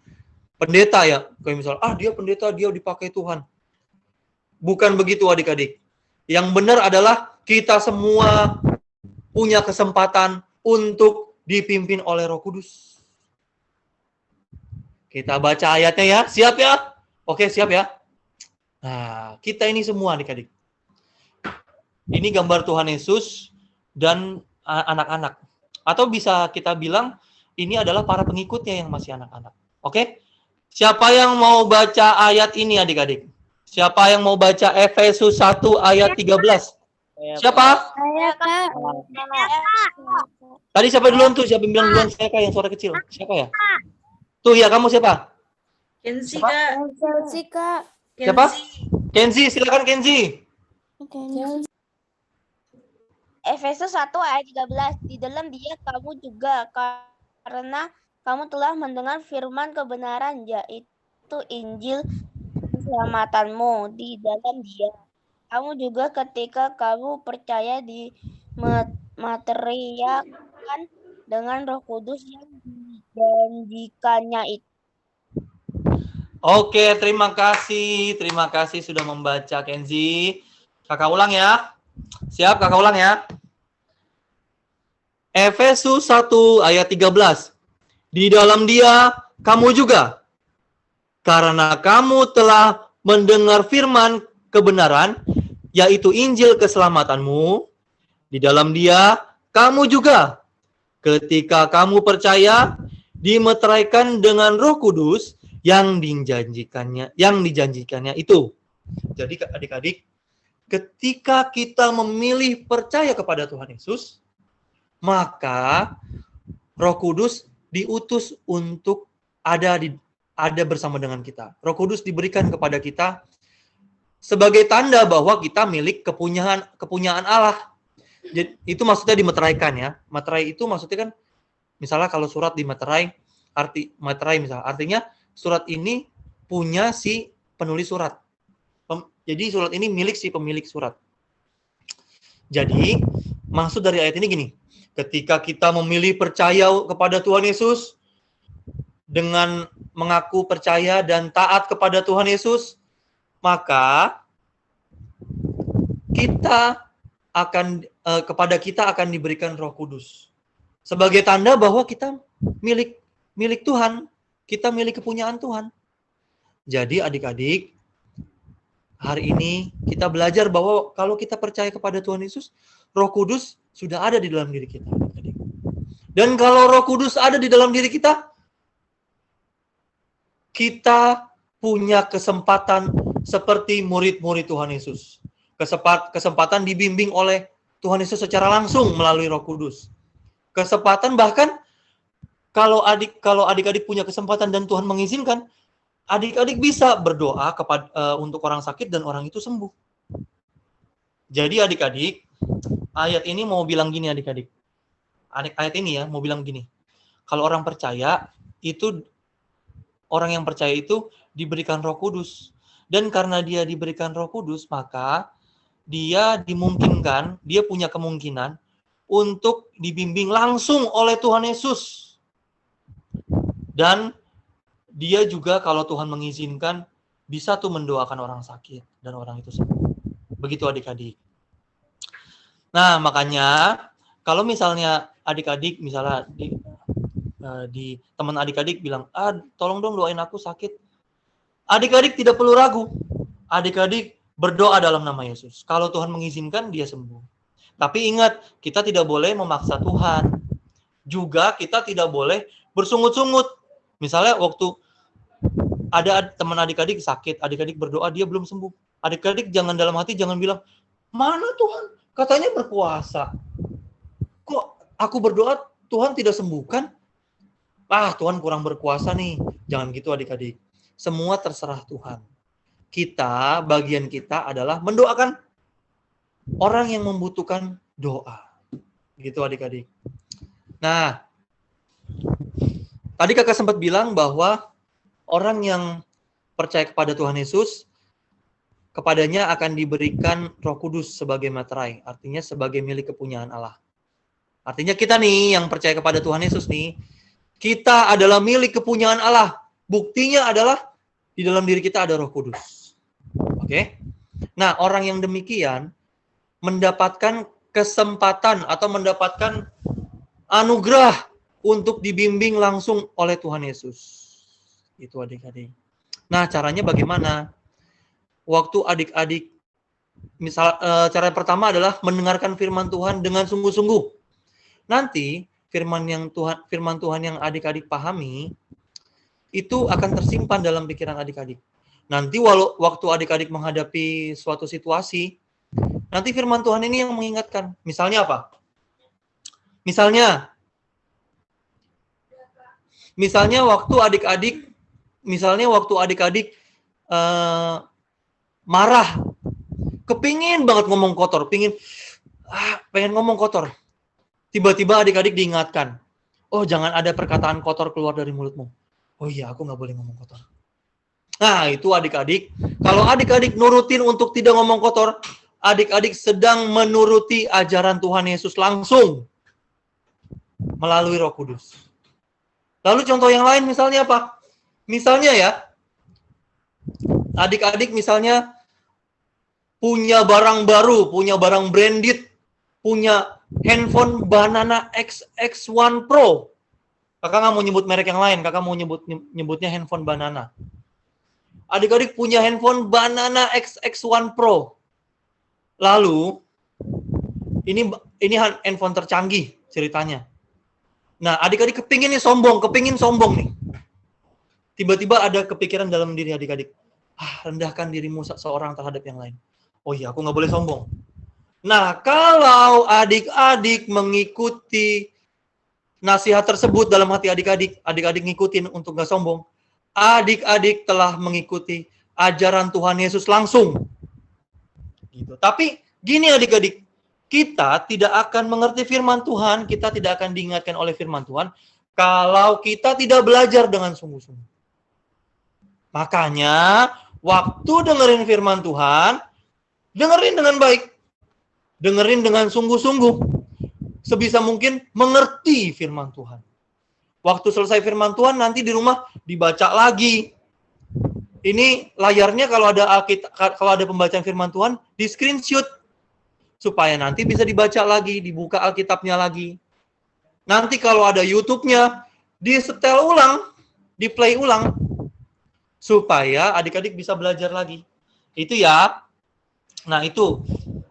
pendeta ya, kayak misalnya, dia pendeta, dia dipakai Tuhan. Bukan begitu adik-adik. Yang benar adalah kita semua punya kesempatan untuk dipimpin oleh Roh Kudus. Kita baca ayatnya ya, siap ya? Oke, siap ya? Nah, kita ini semua adik-adik. Ini gambar Tuhan Yesus dan anak-anak. Atau bisa kita bilang, ini adalah para pengikutnya yang masih anak-anak. Oke? Siapa yang mau baca ayat ini adik-adik? Siapa yang mau baca Efesus 1 ayat 13? Siapa? Saya, Kak. Tadi siapa duluan tuh? Siapa yang bilang duluan? Saya Kak yang suara kecil. Siapa ya? Tuh ya, kamu siapa? Kenzi, Apa? Kak. Chelsea, Kak. Siapa? Kenzi. Kenzi, silakan Kenzi. Efesus 1 ayat 13. Di dalam Dia kamu juga karena kamu telah mendengar firman kebenaran, yaitu Injil keselamatanmu. Di dalam Dia kamu juga ketika kamu percaya dimaterialkan dengan Roh Kudus yang dijanjikannya itu. Oke, terima kasih. Terima kasih sudah membaca Kenzi. Kakak ulang ya. Siap, kakak ulang ya. Efesus 1 ayat 13. Di dalam Dia kamu juga, karena kamu telah mendengar firman kebenaran, yaitu Injil keselamatanmu. Di dalam Dia kamu juga, ketika kamu percaya, dimeteraikan dengan Roh Kudus yang dijanjikannya itu. Jadi adik-adik, ketika kita memilih percaya kepada Tuhan Yesus, maka Roh Kudus diutus untuk ada bersama dengan kita. Roh Kudus diberikan kepada kita sebagai tanda bahwa kita milik kepunyaan Allah. Jadi, itu maksudnya dimeteraikan ya. Materai itu maksudnya kan, misalnya kalau surat dimeterai, artinya surat ini punya si penulis surat. Jadi surat ini milik si pemilik surat. Jadi maksud dari ayat ini gini, ketika kita memilih percaya kepada Tuhan Yesus, dengan mengaku percaya dan taat kepada Tuhan Yesus, maka kepada kita akan diberikan Roh Kudus sebagai tanda bahwa kita milik Tuhan, kita milik kepunyaan Tuhan. Jadi adik-adik, hari ini kita belajar bahwa kalau kita percaya kepada Tuhan Yesus, Roh Kudus sudah ada di dalam diri kita, adik-adik. Dan kalau Roh Kudus ada di dalam diri kita, kita punya kesempatan seperti murid-murid Tuhan Yesus. Kesempatan dibimbing oleh Tuhan Yesus secara langsung melalui Roh Kudus. Kesempatan bahkan kalau adik-adik punya kesempatan dan Tuhan mengizinkan, adik-adik bisa berdoa untuk orang sakit dan orang itu sembuh. Jadi adik-adik, ayat ini mau bilang gini adik-adik. Ayat ini ya mau bilang gini. Kalau orang yang percaya itu diberikan Roh Kudus. Dan karena dia diberikan Roh Kudus, maka dia punya kemungkinan untuk dibimbing langsung oleh Tuhan Yesus. Dan dia juga kalau Tuhan mengizinkan bisa tuh mendoakan orang sakit dan orang itu sembuh. Begitu adik-adik. Nah, makanya kalau misalnya adik-adik misalnya di teman adik-adik bilang, tolong dong doain aku sakit. Adik-adik tidak perlu ragu. Adik-adik berdoa dalam nama Yesus. Kalau Tuhan mengizinkan, dia sembuh. Tapi ingat, kita tidak boleh memaksa Tuhan. Juga kita tidak boleh bersungut-sungut. Misalnya waktu ada teman adik-adik sakit, adik-adik berdoa, dia belum sembuh. Adik-adik jangan dalam hati, jangan bilang, mana Tuhan? Katanya berpuasa. Kok aku berdoa, Tuhan tidak sembuhkan? Tuhan kurang berkuasa nih. Jangan gitu adik-adik. Semua terserah Tuhan. Bagian kita adalah mendoakan orang yang membutuhkan doa. Gitu adik-adik. Nah, tadi kakak sempat bilang bahwa orang yang percaya kepada Tuhan Yesus, kepadanya akan diberikan Roh Kudus sebagai materai. Artinya sebagai milik kepunyaan Allah. Artinya kita nih yang percaya kepada Tuhan Yesus nih, kita adalah milik kepunyaan Allah. Buktinya adalah di dalam diri kita ada Roh Kudus. Oke? Nah, orang yang demikian mendapatkan kesempatan atau mendapatkan anugerah untuk dibimbing langsung oleh Tuhan Yesus. Itu adik-adik. Nah, caranya bagaimana? Waktu adik-adik, cara yang pertama adalah mendengarkan firman Tuhan dengan sungguh-sungguh. Nanti firman Tuhan yang adik-adik pahami itu akan tersimpan dalam pikiran adik-adik. Nanti waktu adik-adik menghadapi suatu situasi, nanti firman Tuhan ini yang mengingatkan. Misalnya apa? Misalnya Misalnya waktu adik-adik marah, kepingin banget ngomong kotor, pengen ngomong kotor. Tiba-tiba adik-adik diingatkan, oh jangan ada perkataan kotor keluar dari mulutmu. Oh iya, aku nggak boleh ngomong kotor. Nah, itu adik-adik. Kalau adik-adik nurutin untuk tidak ngomong kotor, adik-adik sedang menuruti ajaran Tuhan Yesus langsung melalui Roh Kudus. Lalu contoh yang lain misalnya apa? Misalnya ya, adik-adik misalnya punya barang baru, punya barang branded, punya handphone Banana XX1 Pro. Kakak nggak mau nyebut merek yang lain, kakak mau nyebutnya handphone Banana. Adik-adik punya handphone Banana XX1 Pro. Lalu, ini handphone tercanggih ceritanya. Nah, adik-adik kepingin sombong nih. Tiba-tiba ada kepikiran dalam diri adik-adik. Rendahkan dirimu seorang terhadap yang lain. Oh iya, aku nggak boleh sombong. Nah, kalau adik-adik mengikuti nasihat tersebut dalam hati adik-adik ngikutin untuk nggak sombong, adik-adik telah mengikuti ajaran Tuhan Yesus langsung. Gitu. Tapi gini adik-adik, kita tidak akan mengerti firman Tuhan, kita tidak akan diingatkan oleh firman Tuhan kalau kita tidak belajar dengan sungguh-sungguh. Makanya, waktu dengerin firman Tuhan, dengerin dengan baik. Dengerin dengan sungguh-sungguh. Sebisa mungkin mengerti firman Tuhan. Waktu selesai firman Tuhan, nanti di rumah dibaca lagi. Ini layarnya kalau ada pembacaan firman Tuhan, di screenshot. Supaya nanti bisa dibaca lagi, dibuka Alkitabnya lagi. Nanti kalau ada YouTube-nya, di-setel ulang, di-play ulang. Supaya adik-adik bisa belajar lagi. Itu ya. Nah, itu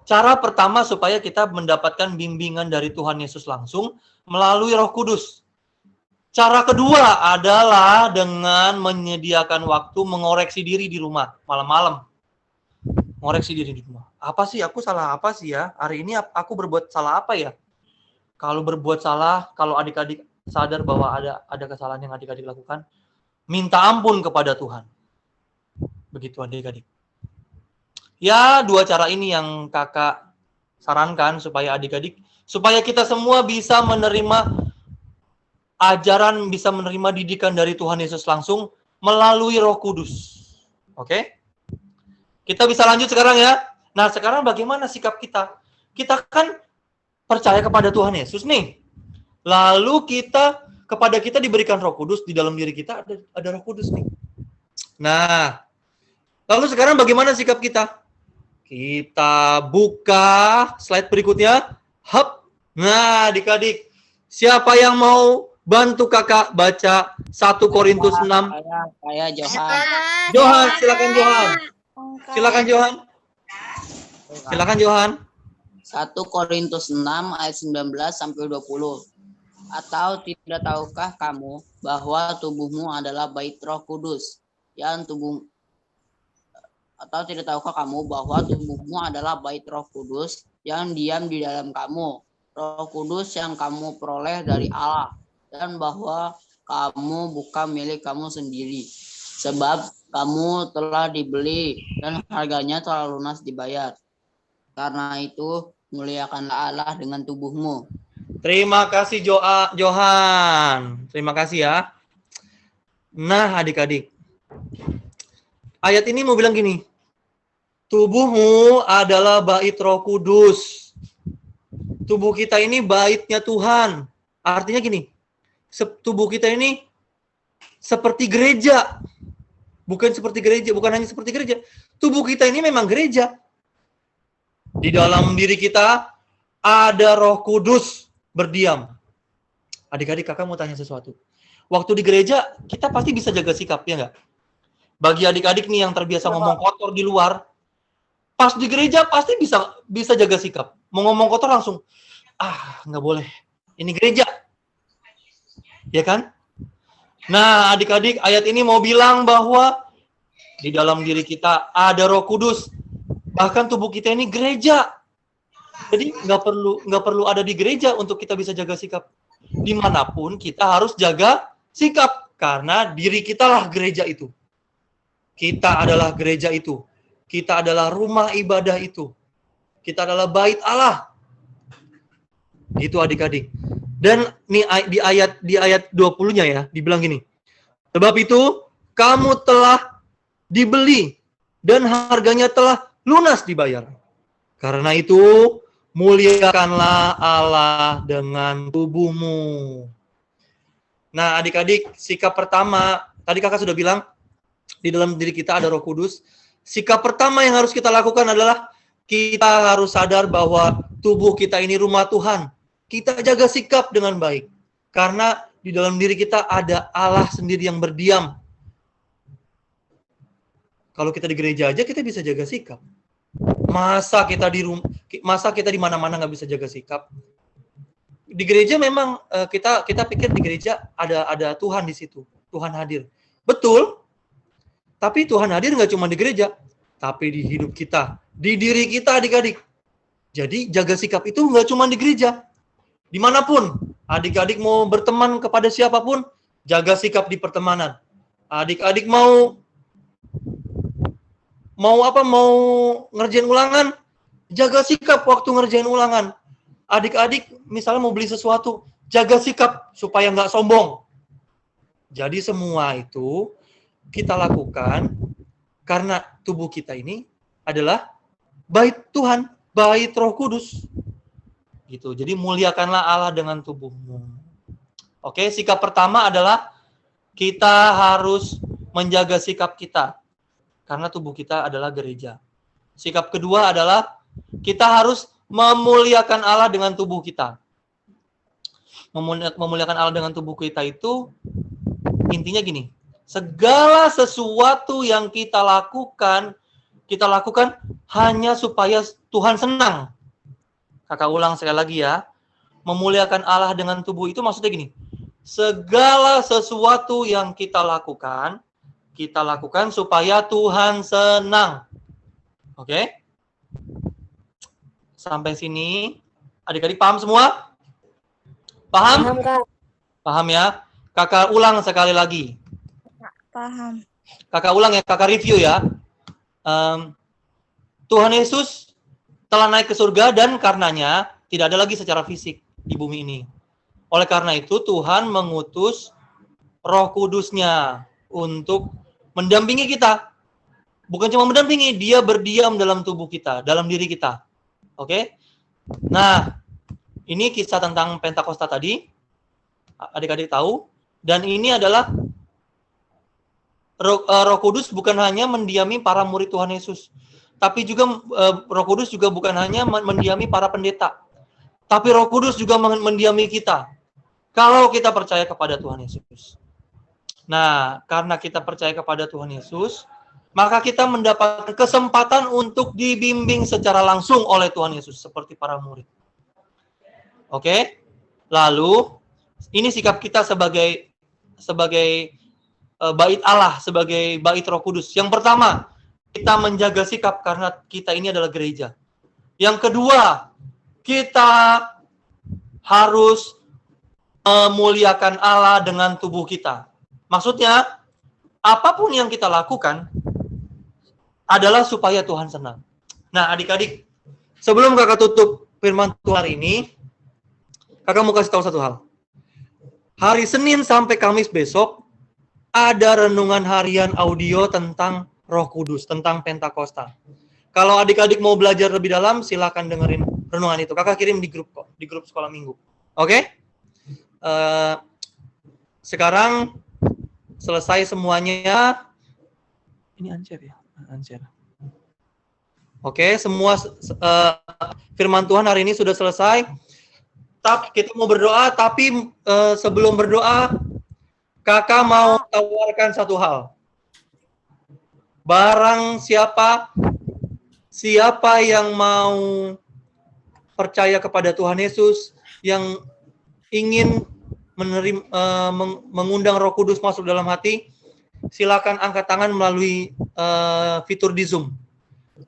cara pertama supaya kita mendapatkan bimbingan dari Tuhan Yesus langsung melalui Roh Kudus. Cara kedua adalah dengan menyediakan waktu mengoreksi diri di rumah malam-malam. Ngoreksi diri di rumah. Apa sih? Aku salah apa sih ya? Hari ini aku berbuat salah apa ya? Kalau berbuat salah, kalau adik-adik sadar bahwa ada kesalahan yang adik-adik lakukan, minta ampun kepada Tuhan. Begitu adik-adik. Ya, dua cara ini yang kakak sarankan supaya adik-adik, supaya kita semua bisa menerima ajaran, bisa menerima didikan dari Tuhan Yesus langsung melalui Roh Kudus. Oke? Kita bisa lanjut sekarang ya. Nah, sekarang bagaimana sikap kita? Kita kan percaya kepada Tuhan Yesus nih. Lalu kepada kita diberikan Roh Kudus, di dalam diri kita ada Roh Kudus nih. Nah, lalu sekarang bagaimana sikap kita? Kita buka slide berikutnya. Hup. Nah, adik-adik, siapa yang mau bantu kakak baca 1 Korintus 6? Saya Johan. Johan, silakan Johan. Silakan Johan. Silakan Johan. 1 Korintus 6 ayat 19 sampai 20. Atau tidak tahukah kamu bahwa tubuhmu adalah bait Roh Kudus atau tidak tahukah kamu bahwa tubuhmu adalah bait Roh Kudus yang diam di dalam kamu, Roh Kudus yang kamu peroleh dari Allah, dan bahwa kamu bukan milik kamu sendiri, sebab kamu telah dibeli dan harganya telah lunas dibayar. Karena itu muliakanlah Allah dengan tubuhmu. Terima kasih Johan. Terima kasih ya. Nah, adik-adik, ayat ini mau bilang gini, tubuhmu adalah bait Roh Kudus. Tubuh kita ini baitnya Tuhan. Artinya gini, tubuh kita ini seperti gereja. Bukan hanya seperti gereja. Tubuh kita ini memang gereja. Di dalam diri kita ada Roh Kudus berdiam. Adik-adik, kakak mau tanya sesuatu. Waktu di gereja, kita pasti bisa jaga sikap, ya nggak? Bagi adik-adik nih yang terbiasa ngomong kotor di luar, pas di gereja pasti bisa jaga sikap. Mau ngomong kotor langsung, nggak boleh. Ini gereja. Ya kan? Nah, adik-adik, ayat ini mau bilang bahwa di dalam diri kita ada Roh Kudus. Bahkan tubuh kita ini gereja. Jadi nggak perlu ada di gereja untuk kita bisa jaga sikap. Dimanapun kita harus jaga sikap. Karena diri kitalah gereja itu. Kita adalah gereja itu. Kita adalah rumah ibadah itu. Kita adalah bait Allah. Gitu adik-adik. Dan nih di ayat 20-nya ya, dibilang gini. Sebab itu kamu telah dibeli dan harganya telah lunas dibayar. Karena itu muliakanlah Allah dengan tubuhmu. Nah, adik-adik, sikap pertama, tadi kakak sudah bilang, di dalam diri kita ada Roh Kudus. Sikap pertama yang harus kita lakukan adalah kita harus sadar bahwa tubuh kita ini rumah Tuhan. Kita jaga sikap dengan baik. Karena di dalam diri kita ada Allah sendiri yang berdiam. Kalau kita di gereja aja kita bisa jaga sikap. Masa kita di mana-mana nggak bisa jaga sikap? Di gereja memang kita pikir di gereja ada Tuhan di situ, Tuhan hadir. Betul. Tapi Tuhan hadir nggak cuma di gereja, tapi di hidup kita, di diri kita adik-adik. Jadi jaga sikap itu nggak cuma di gereja. Dimanapun, adik-adik mau berteman kepada siapapun, jaga sikap di pertemanan. Adik-adik mau ngerjain ulangan, jaga sikap waktu ngerjain ulangan. Adik-adik misalnya mau beli sesuatu, jaga sikap supaya nggak sombong. Jadi semua itu kita lakukan karena tubuh kita ini adalah bait Tuhan, bait Roh Kudus. Gitu. Jadi muliakanlah Allah dengan tubuhmu. Oke, sikap pertama adalah kita harus menjaga sikap kita. Karena tubuh kita adalah gereja. Sikap kedua adalah kita harus memuliakan Allah dengan tubuh kita. Memuliakan Allah dengan tubuh kita itu intinya gini. Segala sesuatu yang kita lakukan hanya supaya Tuhan senang. Kakak ulang sekali lagi ya. Memuliakan Allah dengan tubuh itu maksudnya gini. Segala sesuatu yang kita lakukan supaya Tuhan senang. Oke? Sampai sini, adik-adik paham semua? Paham? Paham, Kak. Paham ya? Kakak ulang sekali lagi. Paham. Kakak ulang ya, kakak review ya. Tuhan Yesus telah naik ke surga dan karenanya tidak ada lagi secara fisik di bumi ini. Oleh karena itu Tuhan mengutus Roh Kudus-Nya untuk mendampingi kita. Bukan cuma mendampingi, dia berdiam dalam tubuh kita, dalam diri kita. Oke? Nah, ini kisah tentang Pentakosta tadi. Adik-adik tahu. Dan ini adalah Roh Kudus bukan hanya mendiami para murid Tuhan Yesus. Tapi juga Roh Kudus juga bukan hanya mendiami para pendeta. Tapi Roh Kudus juga mendiami kita. Kalau kita percaya kepada Tuhan Yesus. Nah, karena kita percaya kepada Tuhan Yesus, maka kita mendapat kesempatan untuk dibimbing secara langsung oleh Tuhan Yesus seperti para murid. Oke? Lalu ini sikap kita sebagai bait Allah, sebagai bait Roh Kudus. Yang pertama, kita menjaga sikap karena kita ini adalah gereja. Yang kedua, kita harus memuliakan Allah dengan tubuh kita. Maksudnya, apapun yang kita lakukan adalah supaya Tuhan senang. Nah, adik-adik, sebelum kakak tutup firman Tuhan hari ini, kakak mau kasih tahu satu hal. Hari Senin sampai Kamis besok, ada renungan harian audio tentang Roh Kudus, tentang Pentakosta. Kalau adik-adik mau belajar lebih dalam, silakan dengerin renungan itu. Kakak kirim di grup kok, di grup sekolah minggu. Oke? Sekarang selesai semuanya. Ini Ancer ya? Ancer. Oke, semua firman Tuhan hari ini sudah selesai. Kita mau berdoa, tapi sebelum berdoa, kakak mau tawarkan satu hal. Barang siapa yang mau percaya kepada Tuhan Yesus, yang ingin mengundang Roh Kudus masuk dalam hati, silakan angkat tangan melalui fitur di Zoom.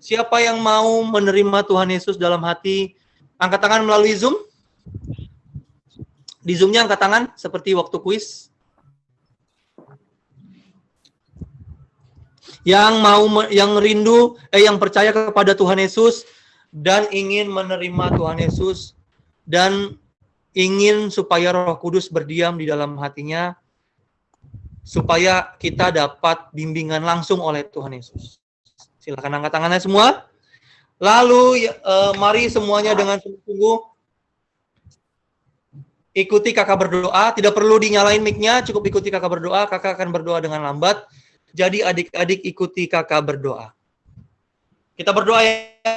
Siapa yang mau menerima Tuhan Yesus dalam hati, angkat tangan melalui Zoom. Di Zoom-nya angkat tangan seperti waktu kuis. yang rindu, yang percaya kepada Tuhan Yesus dan ingin menerima Tuhan Yesus dan ingin supaya Roh Kudus berdiam di dalam hatinya, supaya kita dapat bimbingan langsung oleh Tuhan Yesus. Silakan angkat tangannya semua. Lalu mari semuanya dengan sungguh-sungguh ikuti kakak berdoa. Tidak perlu dinyalain mic-nya, cukup ikuti kakak berdoa. Kakak akan berdoa dengan lambat. Jadi adik-adik ikuti kakak berdoa. Kita berdoa ya.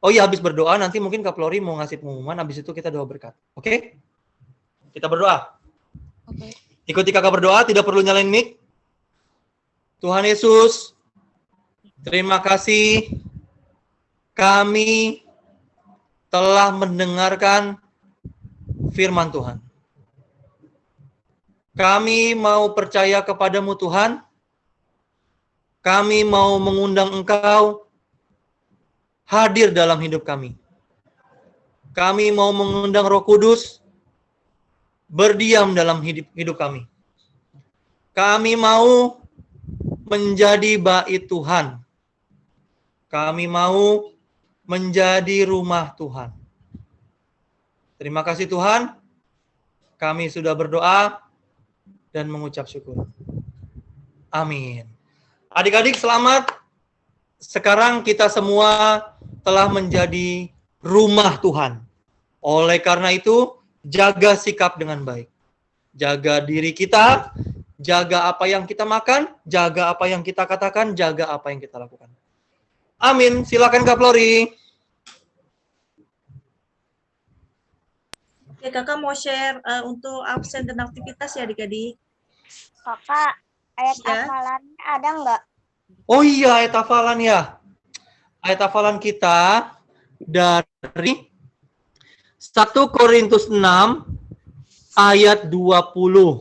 Oh iya, habis berdoa nanti mungkin Kak Flori mau ngasih pengumuman, habis itu kita doa berkat. Oke? Kita berdoa. Oke. Ikuti kakak berdoa, tidak perlu nyalain mic. Tuhan Yesus, terima kasih kami telah mendengarkan firman Tuhan. Kami mau percaya kepadamu Tuhan. Kami mau mengundang Engkau hadir dalam hidup kami. Kami mau mengundang Roh Kudus berdiam dalam hidup kami. Kami mau menjadi bait Tuhan. Kami mau menjadi rumah Tuhan. Terima kasih Tuhan. Kami sudah berdoa dan mengucap syukur. Amin. Adik-adik selamat. Sekarang kita semua telah menjadi rumah Tuhan. Oleh karena itu, jaga sikap dengan baik. Jaga diri kita, jaga apa yang kita makan, jaga apa yang kita katakan, jaga apa yang kita lakukan. Amin. Silakan Kak Flori. Ya, kakak mau share untuk absen dan aktivitas ya adik-adik. Kakak, ayat Ya. hafalannya ada nggak? Oh iya, ayat hafalan ya. Ayat hafalan kita dari 1 Korintus 6 ayat 20.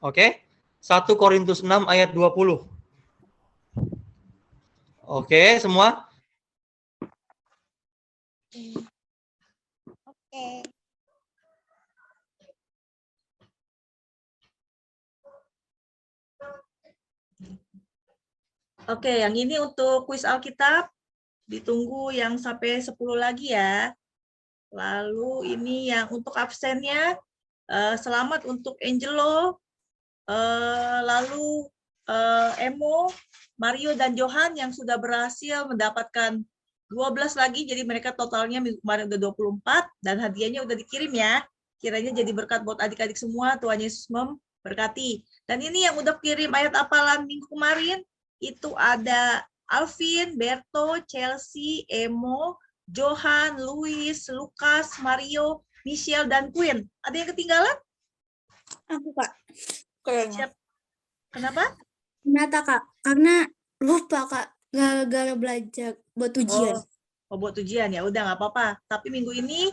Oke? 1 Korintus 6 ayat 20. Oke, semua? Oke. Oke, yang ini untuk kuis Alkitab. Ditunggu yang sampai 10 lagi ya. Lalu ini yang untuk absennya, selamat untuk Angelo, lalu Emo, Mario, dan Johan yang sudah berhasil mendapatkan 12 lagi, jadi mereka totalnya minggu kemarin udah 24, dan hadiahnya udah dikirim ya. Kiranya jadi berkat buat adik-adik semua, Tuhan Yesus memberkati. Dan ini yang udah kirim ayat hafalan minggu kemarin, itu ada Alvin, Berto, Chelsea, Emo, Johan, Luis, Lukas, Mario, Michelle, dan Queen. Ada yang ketinggalan? Aku, Kak. Kayaknya. Kenapa? Ternyata, Kak. Karena lupa, Kak. Gara-gara belajar buat ujian. Oh, buat ujian ya. Udah nggak apa-apa. Tapi minggu ini,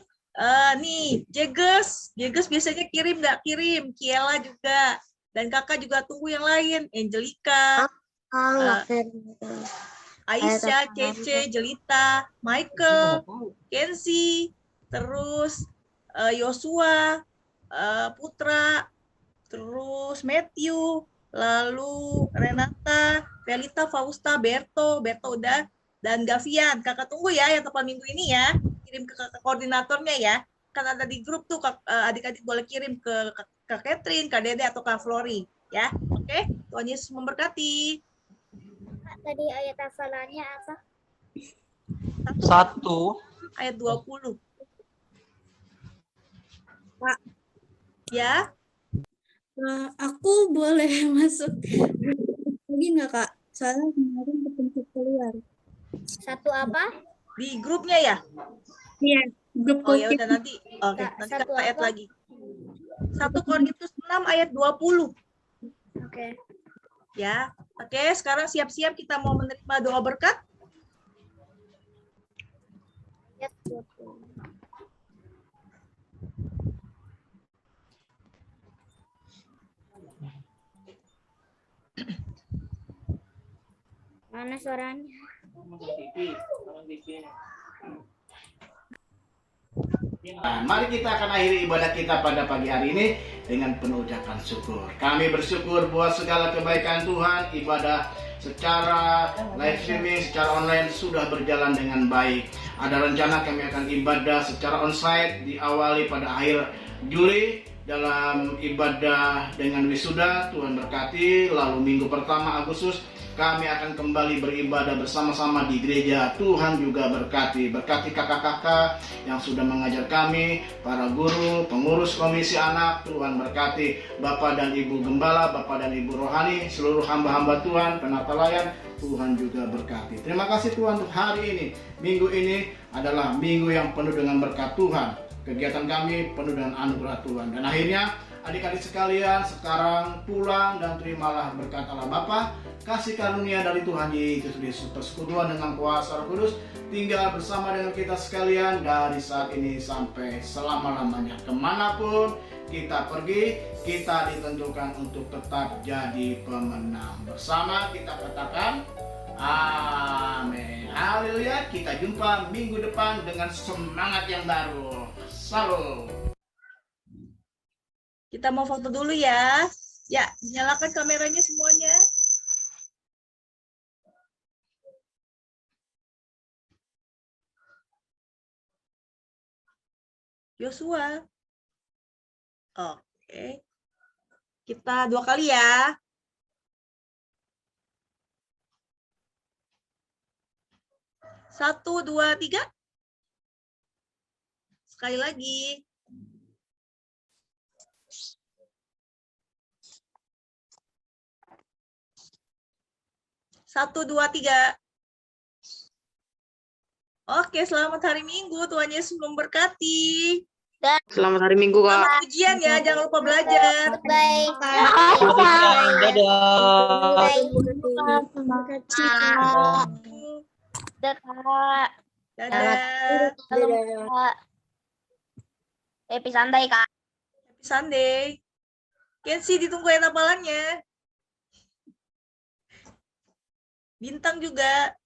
nih, Jeges biasanya kirim nggak kirim. Kiela juga. Dan kakak juga tunggu yang lain. Angelica, Aisyah, Cece, Jelita, Michael, Kenzi, terus Yosua, Putra, terus Matthew, lalu Renata, Velita, Fausta, Berto udah, dan Gavian. Kakak tunggu ya yang tepat minggu ini ya. Kirim ke kakak koordinatornya ya. Kan ada di grup tuh, adik-adik boleh kirim ke Kak Catherine, Kak Dede, atau Kak Flori. Ya, oke? Tuhan Yesus memberkati. Tadi ayat hafalannya apa? 1 Ayat 20. Pak. Ya, Aku boleh masuk lagi nggak, Kak? Soalnya kemarin kepencet keluar. Satu apa? di grupnya ya? Iya, grup Oh ya COVID. udah nanti. Oke, Kak, nanti satu kakak add apa? lagi. 1 Korintus 6 ayat 20. Oke. Ya. Oke, sekarang siap-siap kita mau menerima doa berkat. Ayat 20. Mana suaranya? Nah, mari kita akan akhiri ibadah kita pada pagi hari ini dengan penuh ucapan syukur. Kami bersyukur buat segala kebaikan Tuhan, ibadah secara live streaming, secara online sudah berjalan dengan baik. Ada rencana kami akan ibadah secara onsite diawali pada akhir Juli dalam ibadah dengan wisuda. Tuhan berkati. Lalu minggu pertama Agustus kami akan kembali beribadah bersama-sama di gereja. Tuhan juga berkati kakak-kakak yang sudah mengajar kami, para guru, pengurus komisi anak. Tuhan berkati Bapak dan Ibu Gembala, Bapak dan Ibu Rohani, seluruh hamba-hamba Tuhan, penata layan. Tuhan juga berkati. Terima kasih Tuhan untuk hari ini. Minggu ini adalah minggu yang penuh dengan berkat Tuhan. Kegiatan kami penuh dengan anugerah Tuhan. Dan akhirnya adik-adik sekalian, sekarang pulang dan terimalah berkat Allah Bapa, kasih karunia dari Tuhan Yesus Kristus, persekutuan dengan kuasa Roh Kudus, tinggal bersama dengan kita sekalian dari saat ini sampai selama-lamanya. Kemanapun kita pergi, kita ditentukan untuk tetap jadi pemenang. Bersama kita katakan, amin. Haleluya. Kita jumpa minggu depan dengan semangat yang baru. Salam. Kita mau foto dulu ya. Ya, nyalakan kameranya semuanya. Yosua. Oke. Kita 2 kali ya. Satu, 2, 3. Sekali lagi. Satu, 2, 3. Oke, selamat hari Minggu. Tuhan Yesus memberkati. Selamat hari Minggu, Kak. Selamat ujian ya, jangan lupa belajar. Bye. Selamat ujian. Dadah. Dadah, Kak. Dadah. Salam, Kak. Happy Sunday, Kak. Happy Sunday. Kensi ditungguin hafalannya. Bintang juga.